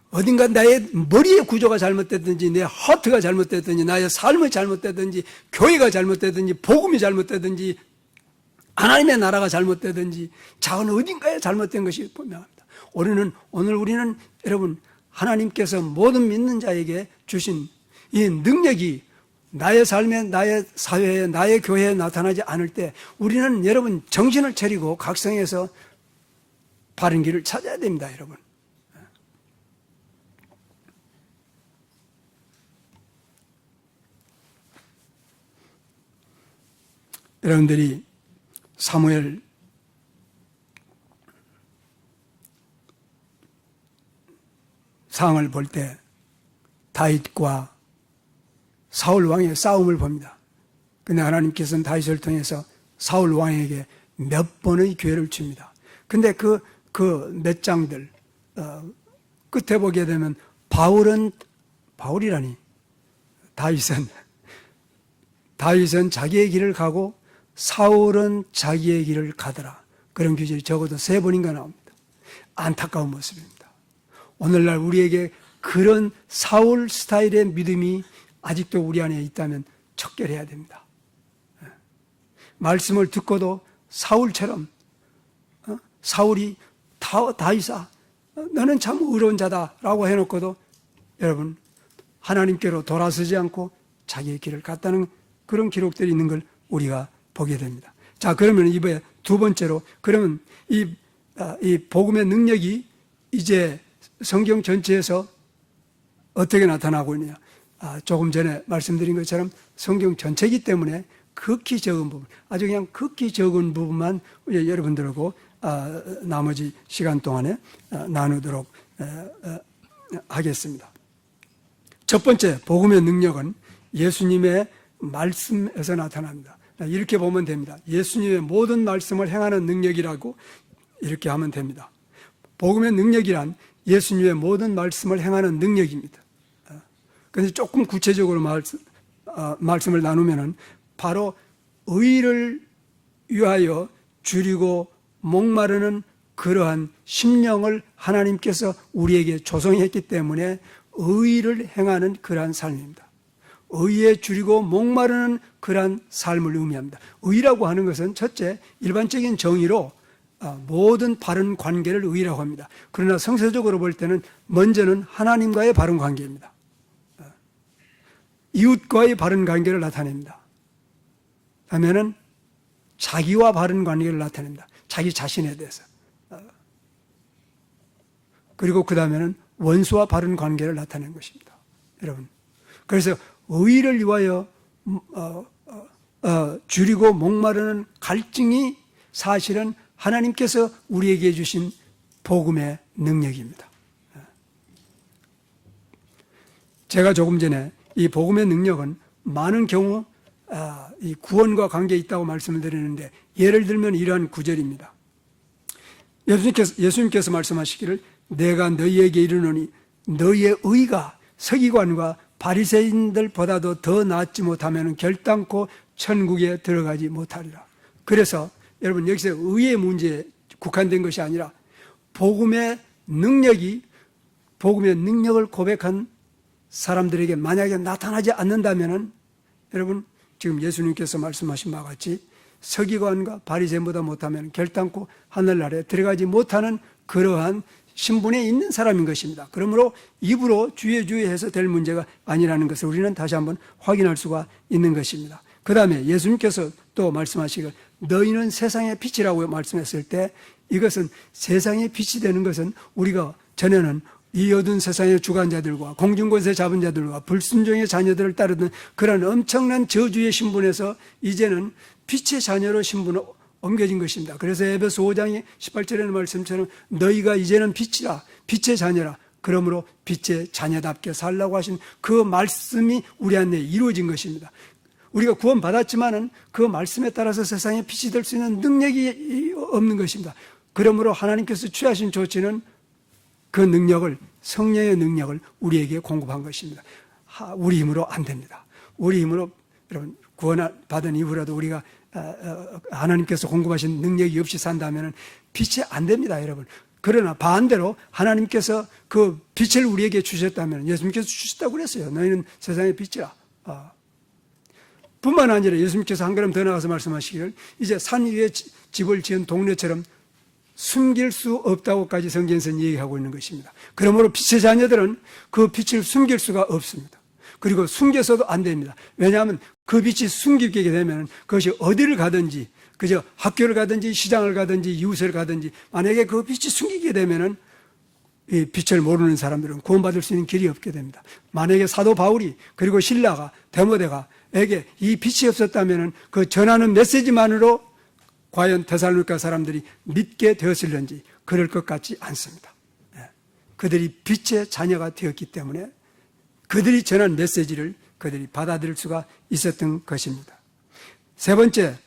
어딘가 나의 머리의 구조가 잘못됐든지 내 하트가 잘못됐든지 나의 삶이 잘못됐든지 교회가 잘못됐든지 복음이 잘못됐든지 하나님의 나라가 잘못됐든지 작은 어딘가에 잘못된 것이 분명합니다. 오늘 우리는 여러분 하나님께서 모든 믿는 자에게 주신 이 능력이 나의 삶에, 나의 사회에, 나의 교회에 나타나지 않을 때 우리는 여러분 정신을 차리고 각성해서 바른 길을 찾아야 됩니다, 여러분. 여러분들이 사무엘 상황을 볼 때 다윗과 사울 왕의 싸움을 봅니다. 근데 하나님께서는 다윗을 통해서 사울 왕에게 몇 번의 기회를 줍니다. 근데 그 몇 장들 끝에 보게 되면 바울이라니 다윗은 자기의 길을 가고 사울은 자기의 길을 가더라. 그런 규절이 적어도 3번인가 나옵니다. 안타까운 모습입니다. 오늘날 우리에게 그런 사울 스타일의 믿음이 아직도 우리 안에 있다면 척결해야 됩니다. 말씀을 듣고도 사울처럼 사울이 다윗아 너는 참 의로운 자다라고 해놓고도 여러분 하나님께로 돌아서지 않고 자기의 길을 갔다는 그런 기록들이 있는 걸 우리가 보게 됩니다. 자, 그러면 이번에 두 번째로 그러면 이 복음의 능력이 이제 성경 전체에서 어떻게 나타나고 있느냐. 조금 전에 말씀드린 것처럼 성경 전체이기 때문에 극히 적은 부분, 아주 그냥 극히 적은 부분만 여러분들하고 나머지 시간 동안에 나누도록 하겠습니다. 첫 번째 복음의 능력은 예수님의 말씀에서 나타납니다. 이렇게 보면 됩니다. 예수님의 모든 말씀을 행하는 능력이라고 이렇게 하면 됩니다. 복음의 능력이란 예수님의 모든 말씀을 행하는 능력입니다. 그런데 조금 구체적으로 말씀을 나누면은 바로 의를 위하여 줄이고 목마르는 그러한 심령을 하나님께서 우리에게 조성했기 때문에 의를 행하는 그러한 삶입니다. 의에 줄이고 목마르는 그러한 삶을 의미합니다. 의라고 하는 것은 첫째, 일반적인 정의로 모든 바른 관계를 의라고 합니다. 그러나 성서적으로 볼 때는 먼저는 하나님과의 바른 관계입니다. 이웃과의 바른 관계를 나타냅니다. 다음에는 자기와 바른 관계를 나타냅니다. 자기 자신에 대해서. 그리고 그 다음에는 원수와 바른 관계를 나타낸 것입니다. 여러분. 그래서 의를 위하여 줄이고 목마르는 갈증이 사실은 하나님께서 우리에게 주신 복음의 능력입니다. 제가 조금 전에 이 복음의 능력은 많은 경우 이 구원과 관계에 있다고 말씀을 드리는데 예를 들면 이러한 구절입니다. 예수님께서 말씀하시기를 내가 너희에게 이르노니 너희의 의가 서기관과 바리새인들보다도 더 낫지 못하면 결단코 천국에 들어가지 못하리라. 그래서 여러분 여기서 의의 문제에 국한된 것이 아니라 복음의 능력을 고백한 사람들에게 만약에 나타나지 않는다면 여러분 지금 예수님께서 말씀하신 바와 같이 서기관과 바리새인보다 못하면 결단코 하늘나라에 들어가지 못하는 그러한 신분에 있는 사람인 것입니다. 그러므로 입으로 주의 해서 될 문제가 아니라는 것을 우리는 다시 한번 확인할 수가 있는 것입니다. 그 다음에 예수님께서 또 말씀하시길 너희는 세상의 빛이라고 말씀했을 때 이것은 세상의 빛이 되는 것은 우리가 전에는 이 어두운 세상의 주관자들과 공중권세 잡은 자들과 불순종의 자녀들을 따르는 그런 엄청난 저주의 신분에서 이제는 빛의 자녀로 신분을 옮겨진 것입니다. 그래서 에베소 5장의 18절에는 말씀처럼 너희가 이제는 빛이라 빛의 자녀라 그러므로 빛의 자녀답게 살라고 하신 그 말씀이 우리 안에 이루어진 것입니다. 우리가 구원받았지만은 그 말씀에 따라서 세상에 빛이 될 수 있는 능력이 없는 것입니다. 그러므로 하나님께서 취하신 조치는 그 능력을 성령의 능력을 우리에게 공급한 것입니다. 우리 힘으로 안 됩니다. 우리 힘으로 여러분 구원받은 이후라도 우리가 하나님께서 공급하신 능력이 없이 산다면 빛이 안 됩니다, 여러분. 그러나 반대로 하나님께서 그 빛을 우리에게 주셨다면 예수님께서 주셨다고 그랬어요. 너희는 세상의 빛이라. 뿐만 아니라 예수님께서 한 걸음 더 나가서 말씀하시기를 이제 산 위에 집을 지은 동네처럼 숨길 수 없다고까지 성경에서는 얘기하고 있는 것입니다. 그러므로 빛의 자녀들은 그 빛을 숨길 수가 없습니다. 그리고 숨겨서도 안 됩니다. 왜냐하면 그 빛이 숨기게 되면 그것이 어디를 가든지 그저 학교를 가든지 시장을 가든지 이웃을 가든지 만약에 그 빛이 숨기게 되면은 이 빛을 모르는 사람들은 구원받을 수 있는 길이 없게 됩니다. 만약에 사도 바울이 그리고 신라가 데모데가에게 이 빛이 없었다면은 그 전하는 메시지만으로 과연 데살로니가 사람들이 믿게 되었을는지 그럴 것 같지 않습니다. 그들이 빛의 자녀가 되었기 때문에 그들이 전한 메시지를 그들이 받아들일 수가 있었던 것입니다. 세 번째,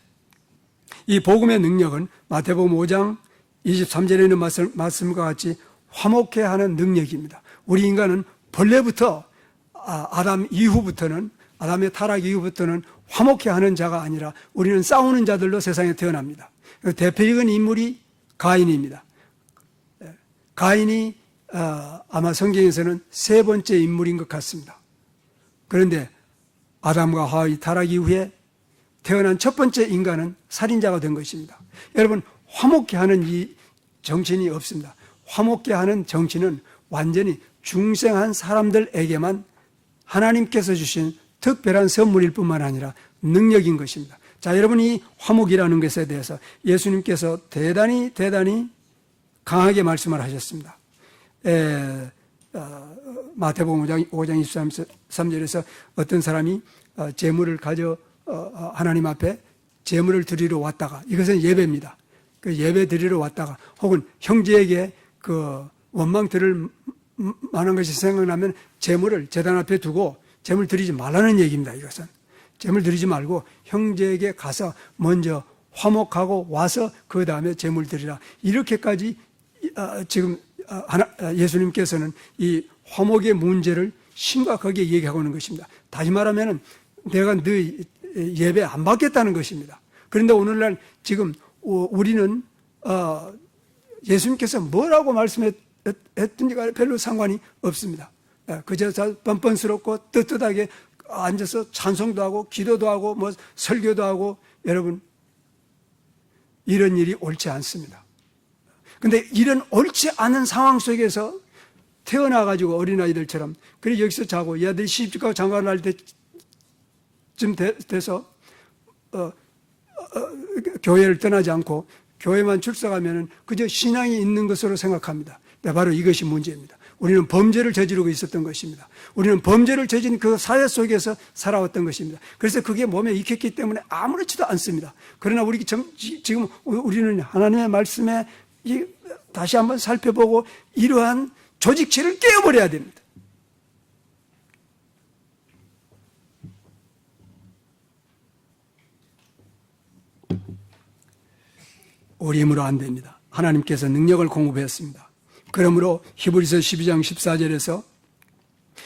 이 복음의 능력은 마태복음 5장 23절에 있는 말씀과 같이 화목해 하는 능력입니다. 우리 인간은 본래부터 아담 이후부터는, 아담의 타락 이후부터는 화목해 하는 자가 아니라 우리는 싸우는 자들로 세상에 태어납니다. 대표적인 인물이 가인입니다. 가인이 아마 성경에서는 세 번째 인물인 것 같습니다. 그런데 아담과 하와의 타락 이후에 태어난 첫 번째 인간은 살인자가 된 것입니다. 여러분, 화목해 하는 이 정신이 없습니다. 화목해 하는 정신은 완전히 중생한 사람들에게만 하나님께서 주신 특별한 선물일 뿐만 아니라 능력인 것입니다. 자, 여러분이 화목이라는 것에 대해서 예수님께서 대단히 강하게 말씀을 하셨습니다. 마태복음 5장 23절에서 어떤 사람이 재물을 가져 하나님 앞에 재물을 드리러 왔다가, 이것은 예배입니다. 그 예배 드리러 왔다가 혹은 형제에게 그 원망 들을 만한 것이 생각나면 재물을 제단 앞에 두고 재물 드리지 말라는 얘기입니다. 이것은 재물 드리지 말고 형제에게 가서 먼저 화목하고 와서 그 다음에 재물 드리라. 이렇게까지 지금 예수님께서는 이 화목의 문제를 심각하게 얘기하고 있는 것입니다. 다시 말하면 내가 너 예배 안 받겠다는 것입니다. 그런데 오늘날 지금 우리는 예수님께서 뭐라고 말씀했든지가 별로 상관이 없습니다. 그저 뻔뻔스럽고 떳떳하게 앉아서 찬송도 하고 기도도 하고 뭐 설교도 하고, 여러분, 이런 일이 옳지 않습니다. 근데 이런 옳지 않은 상황 속에서 태어나가지고 어린아이들처럼, 그래 여기서 자고 이 아들이 시집가고 장가를 할 때쯤 돼서 교회를 떠나지 않고 교회만 출석하면 그저 신앙이 있는 것으로 생각합니다. 네, 바로 이것이 문제입니다. 우리는 범죄를 저지르고 있었던 것입니다. 우리는 범죄를 저지른 그 사회 속에서 살아왔던 것입니다. 그래서 그게 몸에 익혔기 때문에 아무렇지도 않습니다. 그러나 지금 우리는 하나님의 말씀에 다시 한번 살펴보고 이러한 조직체를 깨어버려야 됩니다. 우리 힘으로 안 됩니다. 하나님께서 능력을 공급했습니다. 그러므로 히브리서 12장 14절에서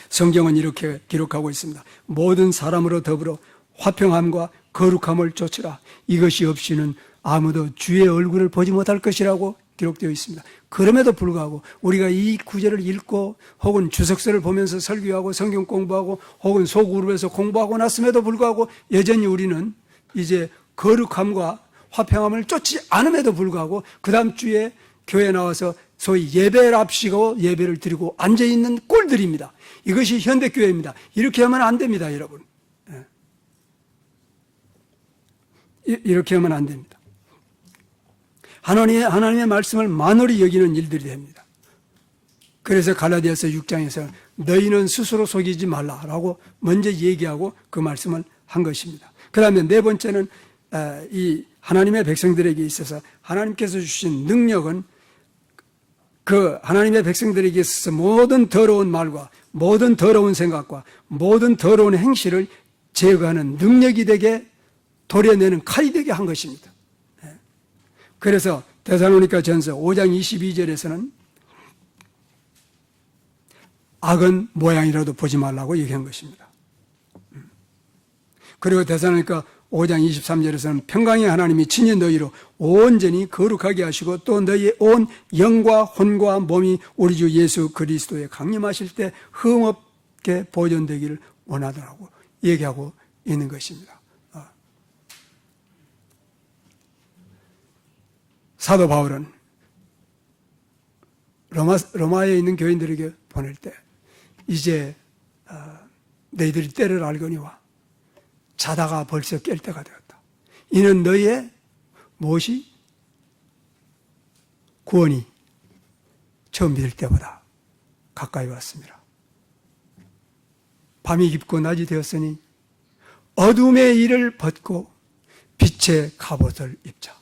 성경은 이렇게 기록하고 있습니다. 모든 사람으로 더불어 화평함과 거룩함을 쫓으라. 이것이 없이는 아무도 주의 얼굴을 보지 못할 것이라고 기록되어 있습니다. 그럼에도 불구하고 우리가 이 구절을 읽고 혹은 주석서를 보면서 설교하고 성경 공부하고 혹은 소그룹에서 공부하고 났음에도 불구하고 여전히 우리는 이제 거룩함과 화평함을 쫓지 않음에도 불구하고 그 다음 주에 교회에 나와서 소위 예배를 앞시고 예배를 드리고 앉아있는 꼴들입니다. 이것이 현대교회입니다. 이렇게 하면 안 됩니다, 여러분. 이렇게 하면 안 됩니다. 하나님의 말씀을 만홀히 여기는 일들이 됩니다. 그래서 갈라디아서 6장에서 너희는 스스로 속이지 말라라고 먼저 얘기하고 그 말씀을 한 것입니다. 그 다음에 네 번째는 이 하나님의 백성들에게 있어서 하나님께서 주신 능력은 그 하나님의 백성들에게 있어서 모든 더러운 말과 모든 더러운 생각과 모든 더러운 행실을 제거하는 능력이 되게 도려내는 칼이 되게 한 것입니다. 그래서 데살로니가 전서 5장 22절에서는 악은 모양이라도 보지 말라고 얘기한 것입니다. 그리고 데살로니가 5장 23절에서는 평강의 하나님이 친히 너희로 온전히 거룩하게 하시고 또 너희의 온 영과 혼과 몸이 우리 주 예수 그리스도에 강림하실 때 흠없게 보존되기를 원하더라고 얘기하고 있는 것입니다. 사도 바울은 로마에 있는 교인들에게 보낼 때 이제 너희들이 때를 알거니와 자다가 벌써 깰 때가 되었다. 이는 너희의 무엇이? 구원이 처음 믿을 때보다 가까이 왔습니다. 밤이 깊고 낮이 되었으니 어둠의 일을 벗고 빛의 갑옷을 입자.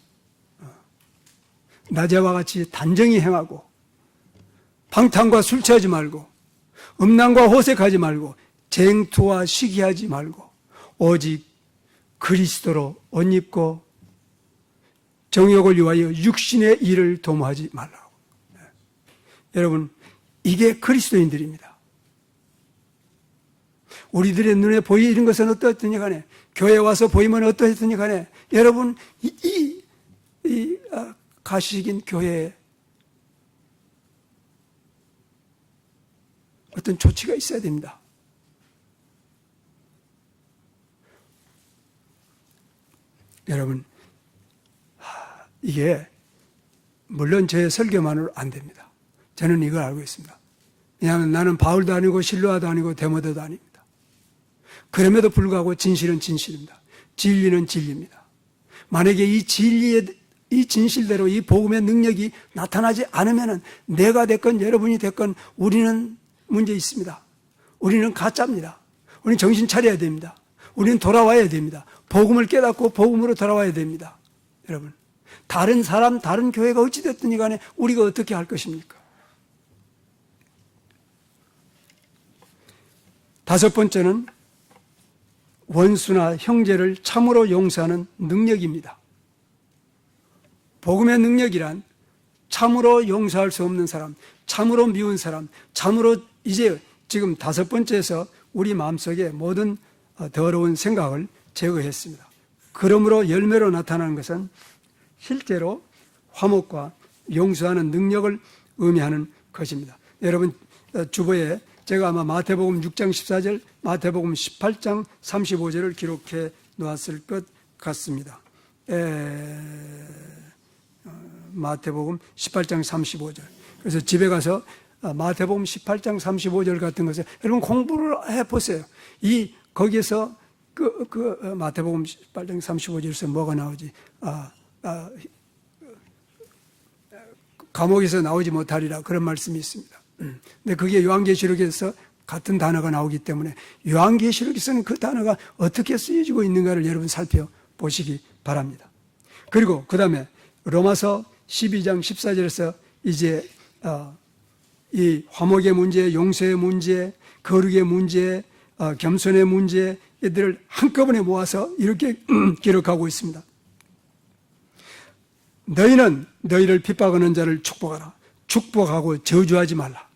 낮에와 같이 단정히 행하고 방탕과 술 취하지 말고 음란과 호색하지 말고 쟁투와 시기하지 말고 오직 그리스도로 옷 입고 정욕을 위하여 육신의 일을 도모하지 말라고. 여러분, 이게 그리스도인들입니다. 우리들의 눈에 보이는 것은 어떠했더니 간에, 교회 와서 보이면 어떠했더니 간에, 여러분, 가시적인 교회에 어떤 조치가 있어야 됩니다. 여러분, 이게 물론 제 설교만으로 안 됩니다. 저는 이걸 알고 있습니다. 왜냐하면 나는 바울도 아니고 실로아도 아니고 데모데도 아닙니다. 그럼에도 불구하고 진실은 진실입니다. 진리는 진리입니다. 만약에 이 진실대로 이 복음의 능력이 나타나지 않으면 내가 됐건 여러분이 됐건 우리는 문제 있습니다. 우리는 가짜입니다. 우리는 정신 차려야 됩니다. 우리는 돌아와야 됩니다. 복음을 깨닫고 복음으로 돌아와야 됩니다. 여러분, 다른 사람, 다른 교회가 어찌됐든 간에 우리가 어떻게 할 것입니까? 다섯 번째는 원수나 형제를 참으로 용서하는 능력입니다. 복음의 능력이란 참으로 용서할 수 없는 사람, 참으로 미운 사람, 참으로 이제 지금 다섯 번째에서 우리 마음속에 모든 더러운 생각을 제거했습니다. 그러므로 열매로 나타나는 것은 실제로 화목과 용서하는 능력을 의미하는 것입니다. 여러분, 주보에 제가 아마 마태복음 6장 14절, 마태복음 18장 35절을 기록해 놓았을 것 같습니다. 마태복음 18장 35절. 그래서 집에 가서 마태복음 18장 35절 같은 것을 여러분 공부를 해보세요. 거기에서 마태복음 18장 35절에서 뭐가 나오지? 감옥에서 나오지 못하리라 그런 말씀이 있습니다. 근데 그게 요한계시록에서 같은 단어가 나오기 때문에 요한계시록에서는 그 단어가 어떻게 쓰여지고 있는가를 여러분 살펴보시기 바랍니다. 그리고 그 다음에 로마서 12장 14절에서 이제 이 화목의 문제, 용서의 문제, 거룩의 문제, 겸손의 문제 이들을 한꺼번에 모아서 이렇게 기록하고 있습니다. 너희는 너희를 핍박하는 자를 축복하라. 축복하고 저주하지 말라.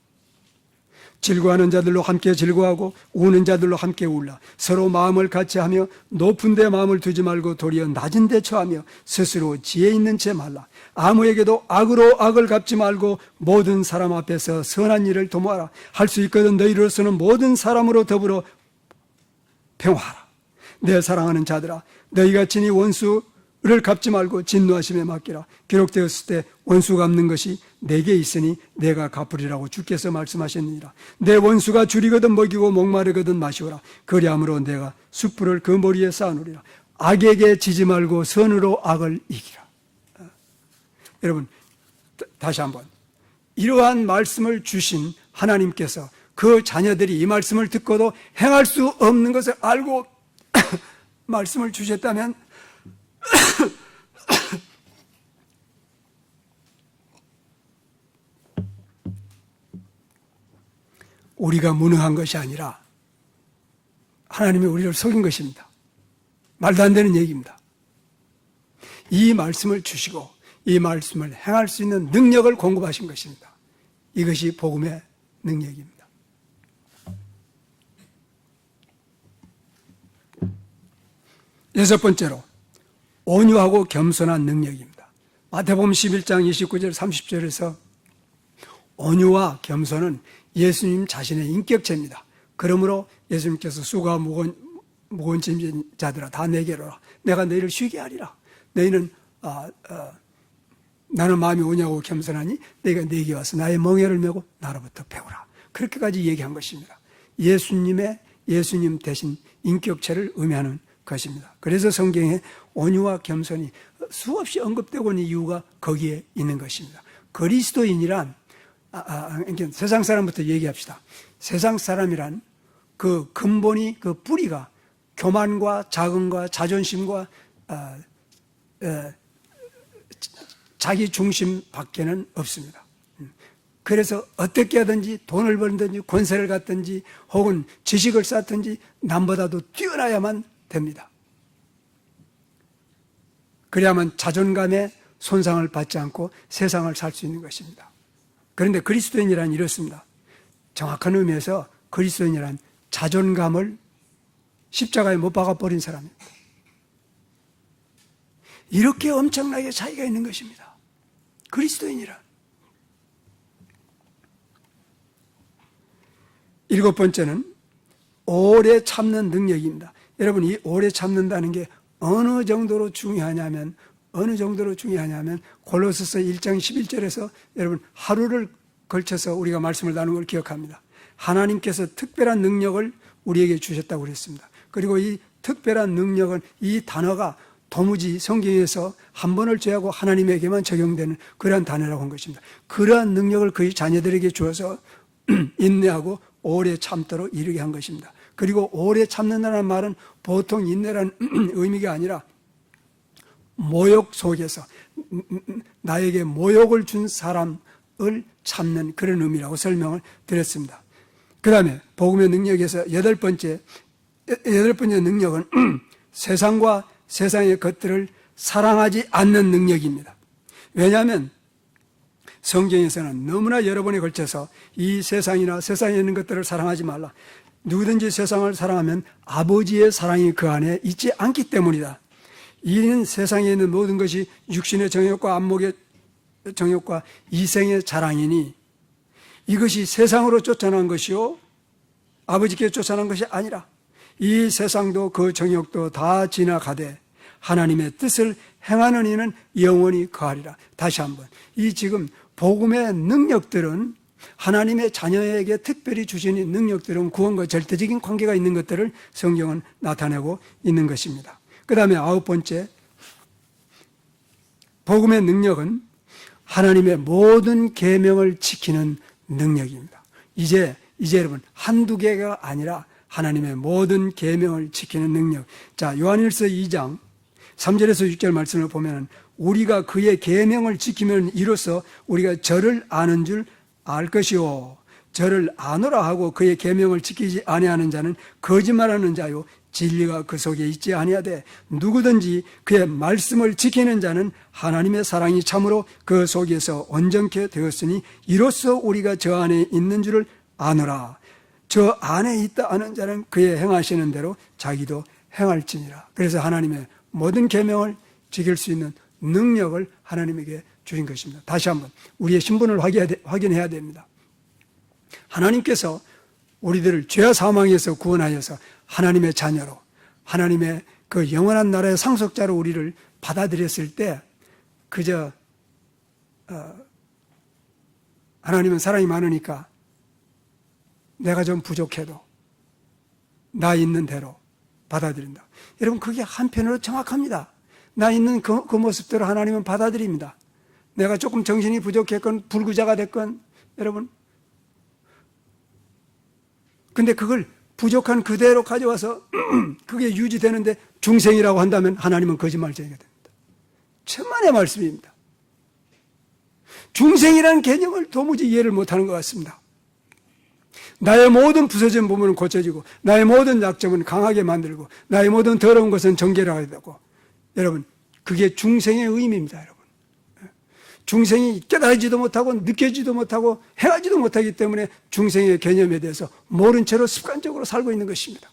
즐거워하는 자들로 함께 즐거워하고 우는 자들로 함께 울라. 서로 마음을 같이 하며 높은 데 마음을 두지 말고 도리어 낮은 데 처하며 스스로 지혜 있는 채 말라. 아무에게도 악으로 악을 갚지 말고 모든 사람 앞에서 선한 일을 도모하라. 할 수 있거든 너희로서는 모든 사람으로 더불어 평화하라. 내 사랑하는 자들아, 너희가 친히 원수를 갚지 말고 진노하심에 맡기라. 기록되었을 때 원수 갚는 것이 내게 있으니 내가 갚으리라고 주께서 말씀하셨느니라. 내 원수가 줄이거든 먹이고 목마르거든 마시오라. 그리함으로 내가 숯불을 그 머리에 쌓아놓으리라. 악에게 지지 말고 선으로 악을 이기라. 여러분, 다시 한번 이러한 말씀을 주신 하나님께서 그 자녀들이 이 말씀을 듣고도 행할 수 없는 것을 알고 말씀을 주셨다면 우리가 무능한 것이 아니라 하나님이 우리를 속인 것입니다. 말도 안 되는 얘기입니다. 이 말씀을 주시고 이 말씀을 행할 수 있는 능력을 공급하신 것입니다. 이것이 복음의 능력입니다. 여섯 번째로 온유하고 겸손한 능력입니다. 마태복음 11장 29절 30절에서 온유와 겸손은 예수님 자신의 인격체입니다. 그러므로 예수님께서 수고와 무거운 짐진 자들아 다 내게로 오라. 내가 너희를 쉬게 하리라. 너희는 나는 마음이 오냐고 겸손하니 너희가 내게 와서 나의 멍에를 메고 나로부터 배우라. 그렇게까지 얘기한 것입니다. 예수님 대신 인격체를 의미하는 것입니다. 그래서 성경에 온유와 겸손이 수없이 언급되고 있는 이유가 거기에 있는 것입니다. 그리스도인이란 세상 사람부터 얘기합시다. 세상 사람이란 그 근본이 그 뿌리가 교만과 자긍과 자존심과 자기 중심 밖에는 없습니다. 그래서 어떻게 하든지 돈을 벌든지 권세를 갖든지 혹은 지식을 쌓든지 남보다도 뛰어나야만 됩니다. 그래야만 자존감에 손상을 받지 않고 세상을 살 수 있는 것입니다. 그런데 그리스도인이란 이렇습니다. 정확한 의미에서 그리스도인이란 자존감을 십자가에 못 박아버린 사람입니다. 이렇게 엄청나게 차이가 있는 것입니다. 그리스도인이란. 7번째는 오래 참는 능력입니다. 여러분, 이 오래 참는다는 게 어느 정도로 중요하냐면 골로새서 1장 11절에서 여러분 하루를 걸쳐서 우리가 말씀을 나눈 걸 기억합니다. 하나님께서 특별한 능력을 우리에게 주셨다고 그랬습니다. 그리고 이 특별한 능력은 이 단어가 도무지 성경에서 한 번을 제하고 하나님에게만 적용되는 그러한 단어라고 한 것입니다. 그러한 능력을 그의 자녀들에게 주어서 인내하고 오래 참도록 이르게 한 것입니다. 그리고 오래 참는다는 말은 보통 인내라는 의미가 아니라 모욕 속에서 나에게 모욕을 준 사람을 참는 그런 의미라고 설명을 드렸습니다. 그 다음에 복음의 능력에서 여덟 번째 능력은 세상과 세상의 것들을 사랑하지 않는 능력입니다. 왜냐하면 성경에서는 너무나 여러 번에 걸쳐서 이 세상이나 세상에 있는 것들을 사랑하지 말라. 누구든지 세상을 사랑하면 아버지의 사랑이 그 안에 있지 않기 때문이다. 이는 세상에 있는 모든 것이 육신의 정욕과 안목의 정욕과 이생의 자랑이니 이것이 세상으로 쫓아난 것이요 아버지께 쫓아난 것이 아니라 이 세상도 그 정욕도 다 지나가되 하나님의 뜻을 행하는 이는 영원히 거하리라. 다시 한번 이 지금 복음의 능력들은 하나님의 자녀에게 특별히 주시는 능력들은 구원과 절대적인 관계가 있는 것들을 성경은 나타내고 있는 것입니다. 그 다음에 9번째, 복음의 능력은 하나님의 모든 계명을 지키는 능력입니다. 이제 여러분 한두 개가 아니라 하나님의 모든 계명을 지키는 능력. 자, 요한일서 2장 3절에서 6절 말씀을 보면 우리가 그의 계명을 지키면 이로써 우리가 저를 아는 줄 알 것이요 저를 아노라 하고 그의 계명을 지키지 아니하는 자는 거짓말하는 자요 진리가 그 속에 있지 아니하되 누구든지 그의 말씀을 지키는 자는 하나님의 사랑이 참으로 그 속에서 온전케 되었으니 이로써 우리가 저 안에 있는 줄을 아노라. 저 안에 있다 아는 자는 그의 행하시는 대로 자기도 행할지니라. 그래서 하나님의 모든 계명을 지킬 수 있는 능력을 하나님에게 주신 것입니다. 다시 한번 우리의 신분을 확인해야 됩니다. 하나님께서 우리들을 죄와 사망에서 구원하여서 하나님의 자녀로 하나님의 그 영원한 나라의 상속자로 우리를 받아들였을 때 그저 하나님은 사랑이 많으니까 내가 좀 부족해도 나 있는 대로 받아들인다. 여러분 그게 한편으로 정확합니다. 나 있는 그 모습대로 하나님은 받아들입니다. 내가 조금 정신이 부족했건 불구자가 됐건 여러분 근데 그걸 부족한 그대로 가져와서 그게 유지되는데 중생이라고 한다면 하나님은 거짓말쟁이가 됩니다. 천만의 말씀입니다. 중생이라는 개념을 도무지 이해를 못하는 것 같습니다. 나의 모든 부서진 부분은 고쳐지고 나의 모든 약점은 강하게 만들고 나의 모든 더러운 것은 정결하게 되고 여러분 그게 중생의 의미입니다. 여러분 중생이 깨달지도 못하고 느끼지도 못하고 행하지도 못하기 때문에 중생의 개념에 대해서 모른 채로 습관적으로 살고 있는 것입니다.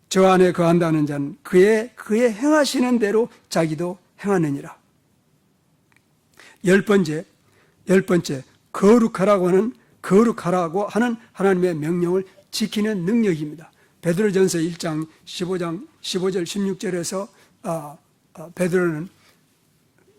저 안에 거한다는 자는 그의 행하시는 대로 자기도 행하느니라. 10번째 거룩하라고 하는 하나님의 명령을 지키는 능력입니다. 베드로전서 1장 15절 16절에서 베드로는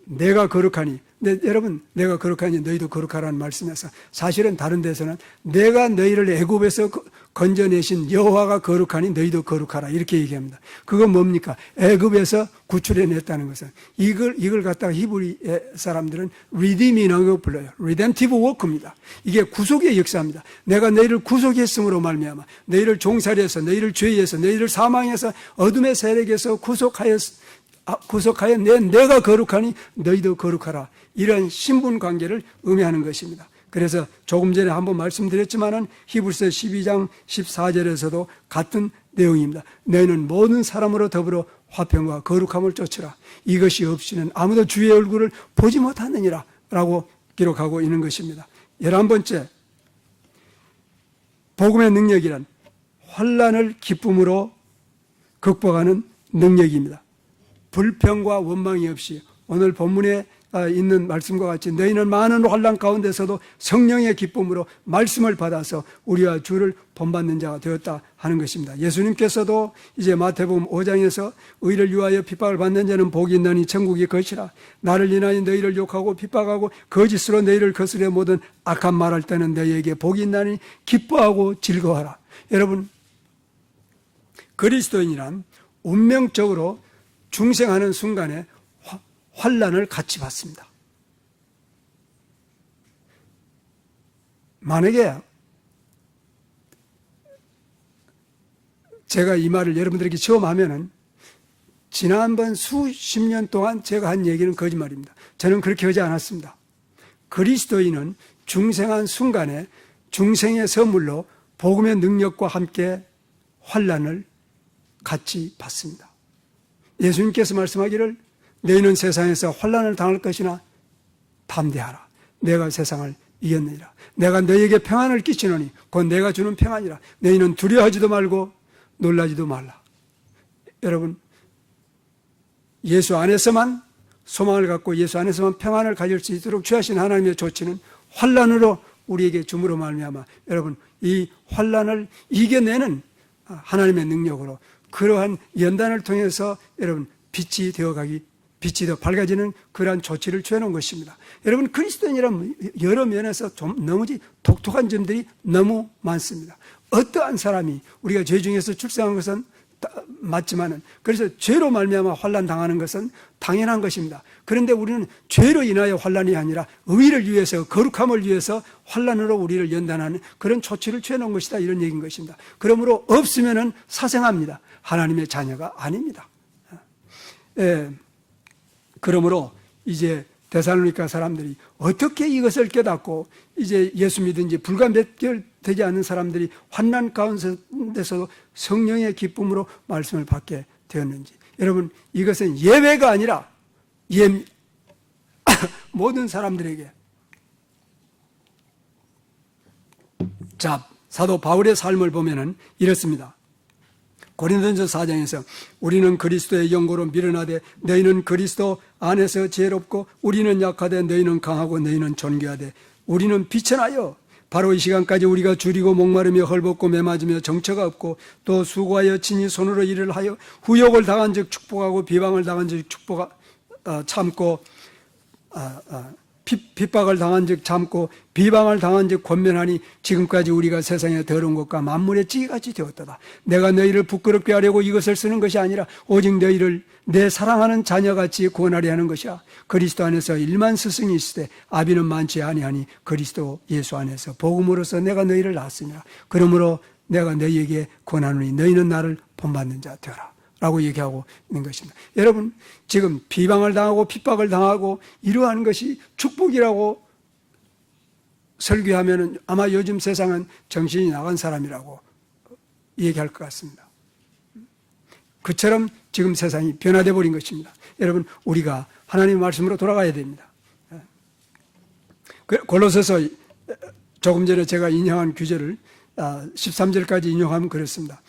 내가 거룩하니 여러분 내가 거룩하니 너희도 거룩하라는 말씀에서 사실은 다른 데서는 내가 너희를 애굽에서 건져내신 여호와가 거룩하니 너희도 거룩하라 이렇게 얘기합니다. 그건 뭡니까? 애굽에서 구출해냈다는 것은 이걸 갖다가 히브리 사람들은 redeem이라고 불러요. redemptive work입니다. 이게 구속의 역사입니다. 내가 너희를 구속했음으로 말미암아 너희를 종살이해서 너희를 죄에서 너희를 사망해서 어둠의 세력에서 구속하여 구속하여 내가 거룩하니 너희도 거룩하라. 이런 신분 관계를 의미하는 것입니다. 그래서 조금 전에 한번 말씀드렸지만은 히브리서 12장 14절에서도 같은 내용입니다. 너희는 모든 사람으로 더불어 화평과 거룩함을 쫓으라. 이것이 없이는 아무도 주의 얼굴을 보지 못하느니라 라고 기록하고 있는 것입니다. 11번째, 복음의 능력이란 환난을 기쁨으로 극복하는 능력입니다. 불평과 원망이 없이 오늘 본문에 있는 말씀과 같이 너희는 많은 환난 가운데서도 성령의 기쁨으로 말씀을 받아서 우리와 주를 본받는 자가 되었다 하는 것입니다. 예수님께서도 이제 마태복음 5장에서 의를 위하여 핍박을 받는 자는 복이 있나니 천국이 것이라. 나를 인하여 너희를 욕하고 핍박하고 거짓으로 너희를 거스려 모든 악한 말할 때는 너희에게 복이 있나니 기뻐하고 즐거워하라. 여러분, 그리스도인이란 운명적으로 중생하는 순간에 환난을 같이 받습니다. 만약에 제가 이 말을 여러분들에게 처음 하면은 지난번 수십 년 동안 제가 한 얘기는 거짓말입니다. 저는 그렇게 하지 않았습니다. 그리스도인은 중생한 순간에 중생의 선물로 복음의 능력과 함께 환난을 같이 받습니다. 예수님께서 말씀하기를 너희는 세상에서 환난을 당할 것이나 담대하라. 내가 세상을 이겼느니라. 내가 너희에게 평안을 끼치노니 곧 내가 주는 평안이라. 너희는 두려워하지도 말고 놀라지도 말라. 여러분, 예수 안에서만 소망을 갖고 예수 안에서만 평안을 가질 수 있도록 주하신 하나님의 조치는 환난으로 우리에게 줌으로 말미암아 여러분 이 환난을 이겨내는 하나님의 능력으로 그러한 연단을 통해서 여러분 빛이 더 밝아지는 그러한 조치를 취해놓은 것입니다. 여러분, 그리스도인이란 여러 면에서 좀 너무 독특한 점들이 너무 많습니다. 어떠한 사람이 우리가 죄 중에서 출생한 것은 맞지만은 그래서 죄로 말미암아 환난 당하는 것은 당연한 것입니다. 그런데 우리는 죄로 인하여 환난이 아니라 의를 위해서 거룩함을 위해서 환난으로 우리를 연단하는 그런 조치를 취해놓은 것이다 이런 얘기인 것입니다. 그러므로 없으면은 사생합니다. 하나님의 자녀가 아닙니다. 그러므로 이제 데살로니가 사람들이 어떻게 이것을 깨닫고 이제 예수 믿은 지 불과 몇 개월 되지 않는 사람들이 환난 가운데서도 성령의 기쁨으로 말씀을 받게 되었는지, 여러분 이것은 예외가 아니라 모든 사람들에게. 자, 사도 바울의 삶을 보면은 이렇습니다. 고린도전서 4장에서 우리는 그리스도의 영고로 밀어나되 너희는 그리스도 안에서 지혜롭고 우리는 약하되 너희는 강하고 너희는 존귀하되 우리는 비천하여 바로 이 시간까지 우리가 줄이고 목마르며 헐벗고 매맞으며 정처가 없고 또 수고하여 친히 손으로 일을 하여 후욕을 당한 즉 축복하고 비방을 당한 즉 참고 핍박을 당한 즉 참고 비방을 당한 즉 권면하니 지금까지 우리가 세상에 더러운 것과 만물의 찌같이 되었도다. 내가 너희를 부끄럽게 하려고 이것을 쓰는 것이 아니라 오직 너희를 내 사랑하는 자녀같이 구원하려 하는 것이야. 그리스도 안에서 일만 스승이 있으되 아비는 많지 아니하니 그리스도 예수 안에서 복음으로서 내가 너희를 낳았으니라. 그러므로 내가 너희에게 권하노니 너희는 나를 본받는 자 되어라 라고 얘기하고 있는 것입니다. 여러분, 지금 비방을 당하고 핍박을 당하고 이러한 것이 축복이라고 설교하면 아마 요즘 세상은 정신이 나간 사람이라고 얘기할 것 같습니다. 그처럼 지금 세상이 변화되어 버린 것입니다. 여러분, 우리가 하나님의 말씀으로 돌아가야 됩니다. 골로새서 조금 전에 제가 인용한 규제를 13절까지 인용하면 그렇습니다.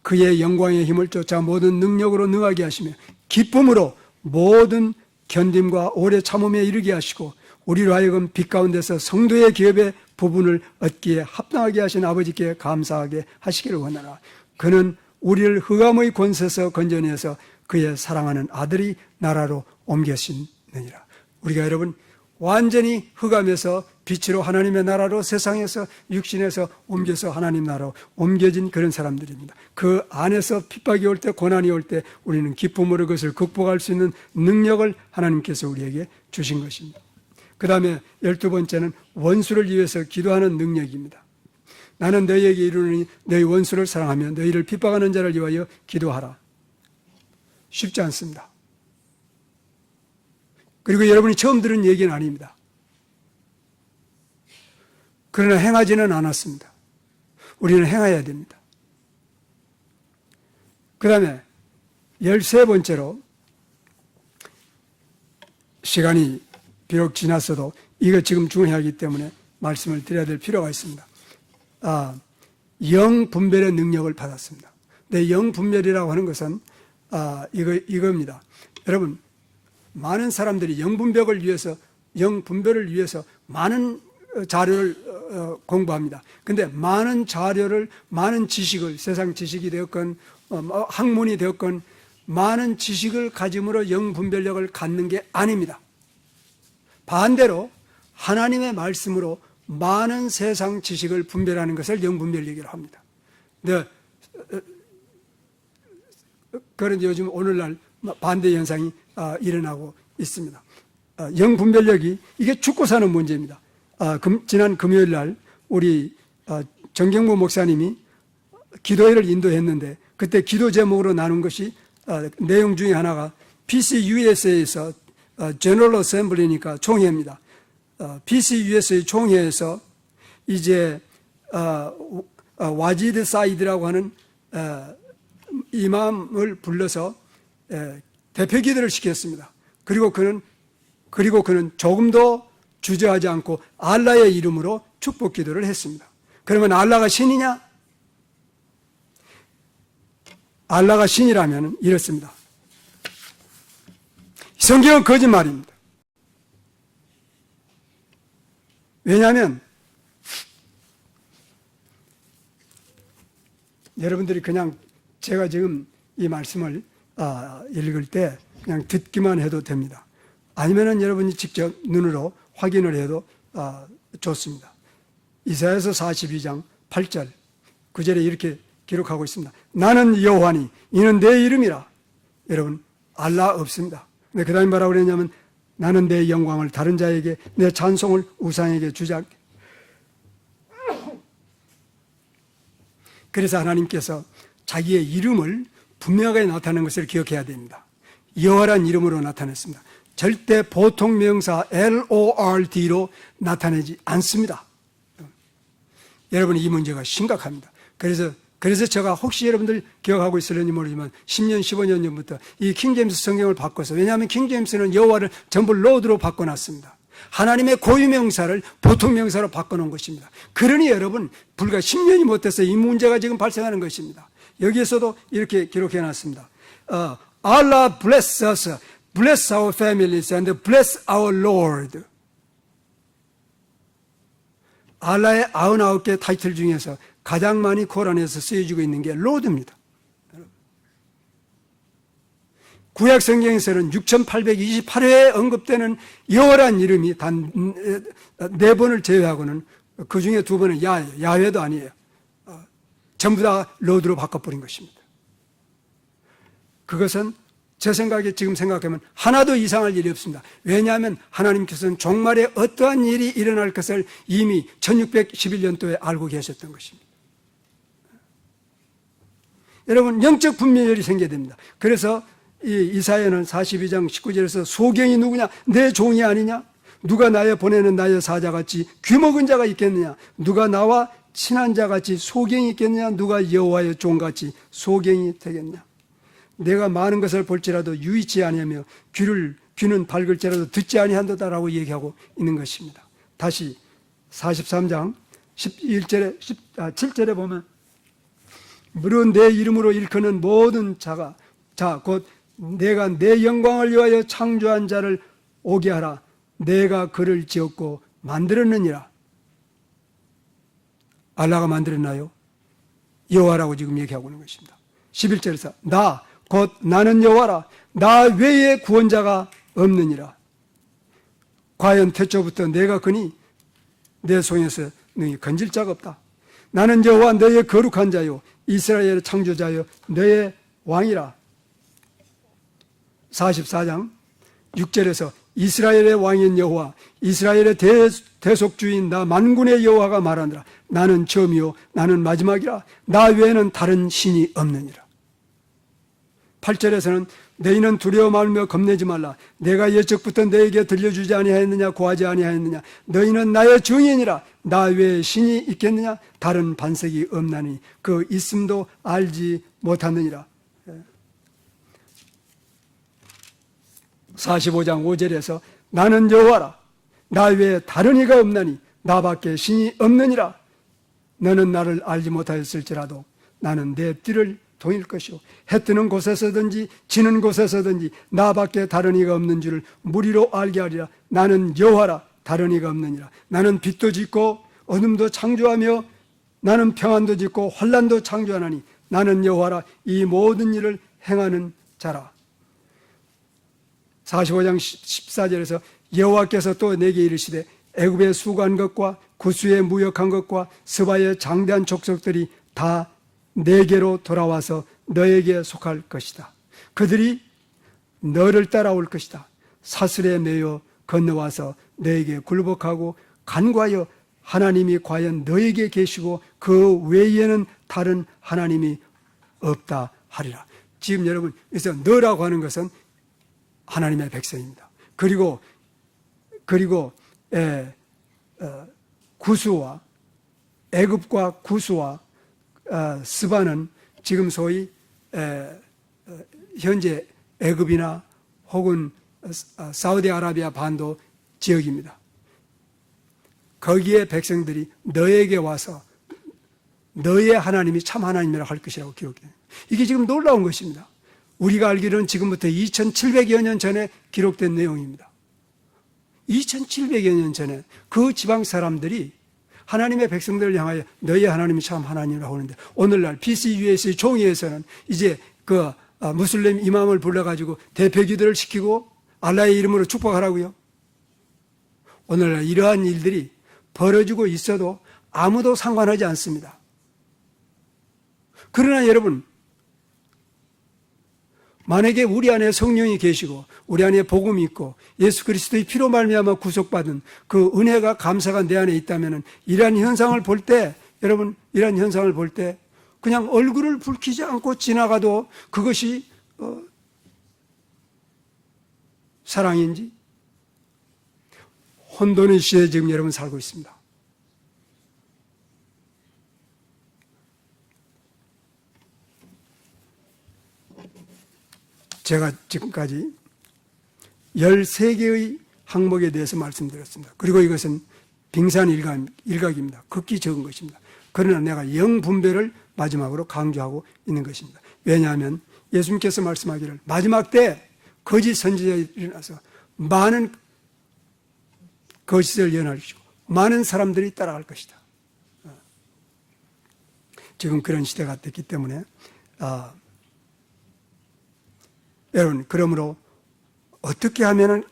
그의 영광의 힘을 쫓아 모든 능력으로 능하게 하시며 기쁨으로 모든 견딤과 오래 참음에 이르게 하시고 우리로 하여금 빛 가운데서 성도의 기업의 부분을 얻기에 합당하게 하신 아버지께 감사하게 하시기를 원하라. 그는 우리를 흑암의 권세에서 건져내서 그의 사랑하는 아들이 나라로 옮겨시느니라. 우리가 여러분 완전히 흑암에서 빛으로 하나님의 나라로 세상에서 육신에서 옮겨서 하나님 나라로 옮겨진 그런 사람들입니다. 그 안에서 핍박이 올 때, 고난이 올 때 우리는 기쁨으로 그것을 극복할 수 있는 능력을 하나님께서 우리에게 주신 것입니다. 그 다음에 12번째는 원수를 위해서 기도하는 능력입니다. 나는 너희에게 이르노니 너희 원수를 사랑하며 너희를 핍박하는 자를 위하여 기도하라. 쉽지 않습니다. 그리고 여러분이 처음 들은 얘기는 아닙니다. 그러나 행하지는 않았습니다. 우리는 행해야 됩니다. 그 다음에 13번째로, 시간이 비록 지났어도 이거 지금 중요하기 때문에 말씀을 드려야 될 필요가 있습니다. 영분별의 능력을 받았습니다. 근데 영분별이라고 하는 것은 이겁니다. 여러분, 많은 사람들이 영분별을 위해서 많은 자료를 공부합니다. 근데 많은 자료를, 많은 지식을, 세상 지식이 되었건 학문이 되었건 많은 지식을 가짐으로 영분별력을 갖는 게 아닙니다. 반대로 하나님의 말씀으로 많은 세상 지식을 분별하는 것을 영분별력이라고 합니다. 근데 그런데 요즘 오늘날 반대 현상이 일어나고 있습니다. 영분별력이 이게 죽고 사는 문제입니다. 지난 금요일 날 우리 정경무 목사님이 기도회를 인도했는데 그때 기도 제목으로 나눈 것이 내용 중에 하나가 PCUSA에서 General Assembly니까 총회입니다. PCUSA 총회에서 이제 와지드 사이드라고 하는 이맘을 불러서 대표 기도를 시켰습니다. 그리고 그는 조금도 주저하지 않고 알라의 이름으로 축복 기도를 했습니다. 그러면 알라가 신이냐? 알라가 신이라면 이렇습니다. 성경은 거짓말입니다. 왜냐하면 여러분들이 그냥 제가 지금 이 말씀을 읽을 때 그냥 듣기만 해도 됩니다. 아니면은 여러분이 직접 눈으로 확인을 해도 좋습니다. 이사야서 42장 8절 9절에 이렇게 기록하고 있습니다. 나는 여호와니 이는 내 이름이라. 여러분, 알라 없습니다. 근데 그 다음에 뭐라고 그랬냐면 나는 내 영광을 다른 자에게, 내 찬송을 우상에게 주지 않게. 그래서 하나님께서 자기의 이름을 분명하게 나타내는 것을 기억해야 됩니다. 여호와란 이름으로 나타냈습니다. 절대 보통 명사 LORD로 나타내지 않습니다. 여러분, 이 문제가 심각합니다. 그래서 제가 혹시 여러분들 기억하고 있을는지 모르지만 10년, 15년 전부터 이 킹제임스 성경을 바꿔서, 왜냐하면 킹제임스는 여호와를 전부 로드로 바꿔놨습니다. 하나님의 고유명사를 보통명사로 바꿔놓은 것입니다. 그러니 여러분, 불과 10년이 못 돼서 이 문제가 지금 발생하는 것입니다. 여기에서도 이렇게 기록해놨습니다. Allah bless us, bless our families and bless our Lord. 알라의 99개 타이틀 중에서 가장 많이 코란에서 쓰여지고 있는 게 로드입니다. 구약 성경에서는 6828회에 언급되는 여호와란 이름이 단 4번을 제외하고는 그 중에 2번은 야훼도 아니에요. 전부 다 로드로 바꿔버린 것입니다. 그것은 제 생각에 지금 생각하면 하나도 이상할 일이 없습니다. 왜냐하면 하나님께서는 종말에 어떠한 일이 일어날 것을 이미 1611년도에 알고 계셨던 것입니다. 여러분, 영적 분별이 생겨야 됩니다. 그래서 이사야는 42장 19절에서 소경이 누구냐? 내 종이 아니냐? 누가 나의 보내는 나의 사자같이 귀먹은 자가 있겠느냐? 누가 나와 친한 자같이 소경이 있겠느냐? 누가 여호와의 종같이 소경이 되겠냐? 내가 많은 것을 볼지라도 유의치 아니하며 귀는 밝을지라도 듣지 아니한도다라고 얘기하고 있는 것입니다. 다시 43장 7절에 보면 무릇 내 이름으로 일컫는 모든 자가 곧 내가 내 영광을 위하여 창조한 자를 오게 하라. 내가 그를 지었고 만들었느니라. 알라가 만들었나요? 여호와라고 지금 얘기하고 있는 것입니다. 11절에서 곧 나는 여호와라. 나 외에 구원자가 없느니라. 과연 태초부터 내가 거니 내 손에서 너희 건질 자가 없다. 나는 여호와 너의 거룩한 자요 이스라엘의 창조자요 너의 왕이라. 44장 6절에서 이스라엘의 왕인 여호와 이스라엘의 대속주인 나 만군의 여호와가 말하느라. 나는 처음이요 나는 마지막이라. 나 외에는 다른 신이 없느니라. 8절에서는 너희는 두려워 말며 겁내지 말라. 내가 옛적부터 너에게 들려주지 아니하였느냐, 고하지 아니하였느냐. 너희는 나의 증인이라. 나 외에 신이 있겠느냐? 다른 반석이 없나니 그 있음도 알지 못하느니라. 45장 5절에서 나는 여호와라. 나 외에 다른 이가 없나니 나밖에 신이 없느니라. 너는 나를 알지 못하였을지라도 나는 내 띠를 동일 것이요 해 뜨는 곳에서든지 지는 곳에서든지 나밖에 다른 이가 없는 줄을 무리로 알게 하리라. 나는 여호와라. 다른 이가 없느니라. 나는 빛도 짓고 어둠도 창조하며 나는 평안도 짓고 환난도 창조하나니 나는 여호와라. 이 모든 일을 행하는 자라. 45장 14절에서 여호와께서 또 내게 이르시되 애굽에 수고한 것과 구스에 무역한 것과 스바의 장대한 족속들이 다 내게로 돌아와서 너에게 속할 것이다. 그들이 너를 따라올 것이다. 사슬에 매여 건너와서 너에게 굴복하고 간과하여 하나님이 과연 너에게 계시고 그 외에는 다른 하나님이 없다 하리라. 지금 여러분 여기서 너라고 하는 것은 하나님의 백성입니다. 그리고 구스와 애굽과 구스와 스바는 지금 소위 현재 애굽이나 혹은 사우디아라비아 반도 지역입니다. 거기에 백성들이 너에게 와서 너의 하나님이 참 하나님이라고 할 것이라고 기록돼요. 이게 지금 놀라운 것입니다. 우리가 알기로는 지금부터 2700여 년 전에 기록된 내용입니다. 2700여 년 전에 그 지방 사람들이 하나님의 백성들을 향하여 너희 하나님이 참 하나님이라고 하는데, 오늘날 PCUS의 종이에서는 이제 그 무슬림 이맘을 불러가지고 대표기도를 시키고 알라의 이름으로 축복하라고요. 오늘날 이러한 일들이 벌어지고 있어도 아무도 상관하지 않습니다. 그러나 여러분, 만약에 우리 안에 성령이 계시고 우리 안에 복음이 있고 예수 그리스도의 피로 말미암아 구속받은 그 은혜가 감사가 내 안에 있다면 이러한 현상을 볼 때, 여러분 이러한 현상을 볼 때 그냥 얼굴을 붉히지 않고 지나가도 그것이 사랑인지 혼돈의 시대에 지금 여러분 살고 있습니다. 제가 지금까지 13개의 항목에 대해서 말씀드렸습니다. 그리고 이것은 빙산 일각입니다. 극히 적은 것입니다. 그러나 내가 영분별을 마지막으로 강조하고 있는 것입니다. 왜냐하면 예수님께서 말씀하기를 마지막 때 거짓 선지자들이 일어나서 많은 거짓을 연하시고 많은 사람들이 따라갈 것이다. 지금 그런 시대가 됐기 때문에 여러분, 그러므로 어떻게 하면은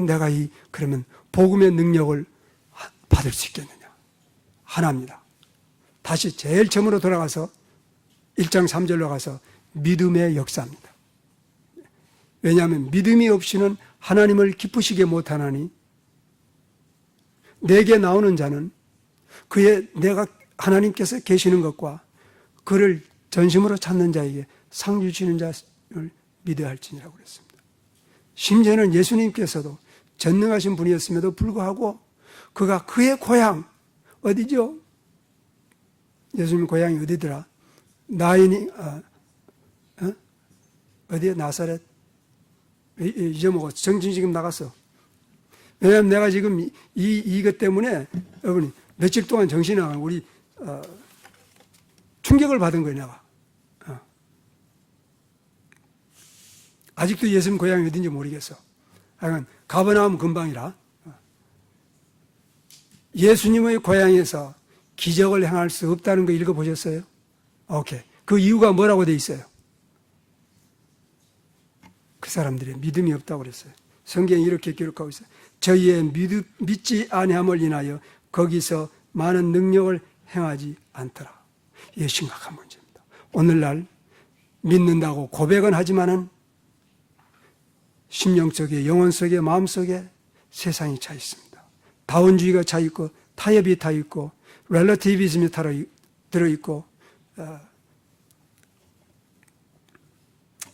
내가 그러면 복음의 능력을 받을 수 있겠느냐? 하나입니다. 다시 제일 처음으로 돌아가서 1장 3절로 가서 믿음의 역사입니다. 왜냐하면 믿음이 없이는 하나님을 기쁘시게 못하나니 내게 나오는 자는 내가 하나님께서 계시는 것과 그를 전심으로 찾는 자에게 상 주시는 자를 믿어야 할지니라고 그랬습니다. 심지어는 예수님께서도 전능하신 분이었음에도 불구하고 그가 그의 고향 어디죠? 예수님 고향이 어디더라? 나인이 어디에? 나사렛? 잊어먹었어. 정신 지금 나갔어. 왜냐하면 내가 지금 이것 때문에 여러분이 며칠 동안 정신이 나가고 우리 충격을 받은 거예요. 내가 아직도 예수님 고향이 어딘지 모르겠어. 하여간 가버나움 근방이라. 예수님의 고향에서 기적을 행할 수 없다는 거 읽어보셨어요? 오케이. 그 이유가 뭐라고 돼 있어요? 그 사람들이 믿음이 없다고 그랬어요. 성경이 이렇게 기록하고 있어요. 저희의 믿지 아니함을 인하여 거기서 많은 능력을 행하지 않더라. 이게 심각한 문제입니다. 오늘날 믿는다고 고백은 하지만은 심령 속에, 영혼 속에, 마음 속에 세상이 차 있습니다. 다원주의가 차 있고, 타협이 차 있고, 렐러티비즘이 들어있고,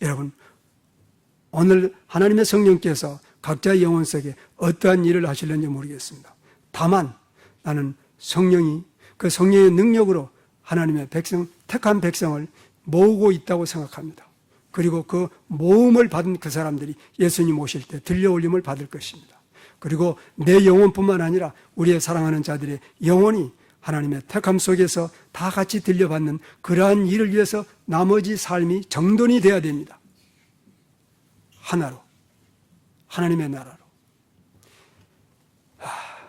여러분, 오늘 하나님의 성령께서 각자의 영혼 속에 어떠한 일을 하실는지 모르겠습니다. 다만 나는 성령이 그 성령의 능력으로 하나님의 백성, 택한 백성을 모으고 있다고 생각합니다. 그리고 그 모음을 받은 그 사람들이 예수님 오실 때 들려올림을 받을 것입니다. 그리고 내 영혼뿐만 아니라 우리의 사랑하는 자들의 영혼이 하나님의 택함 속에서 다 같이 들려받는 그러한 일을 위해서 나머지 삶이 정돈이 되어야 됩니다. 하나로, 하나님의 나라로.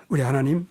우리 하나님,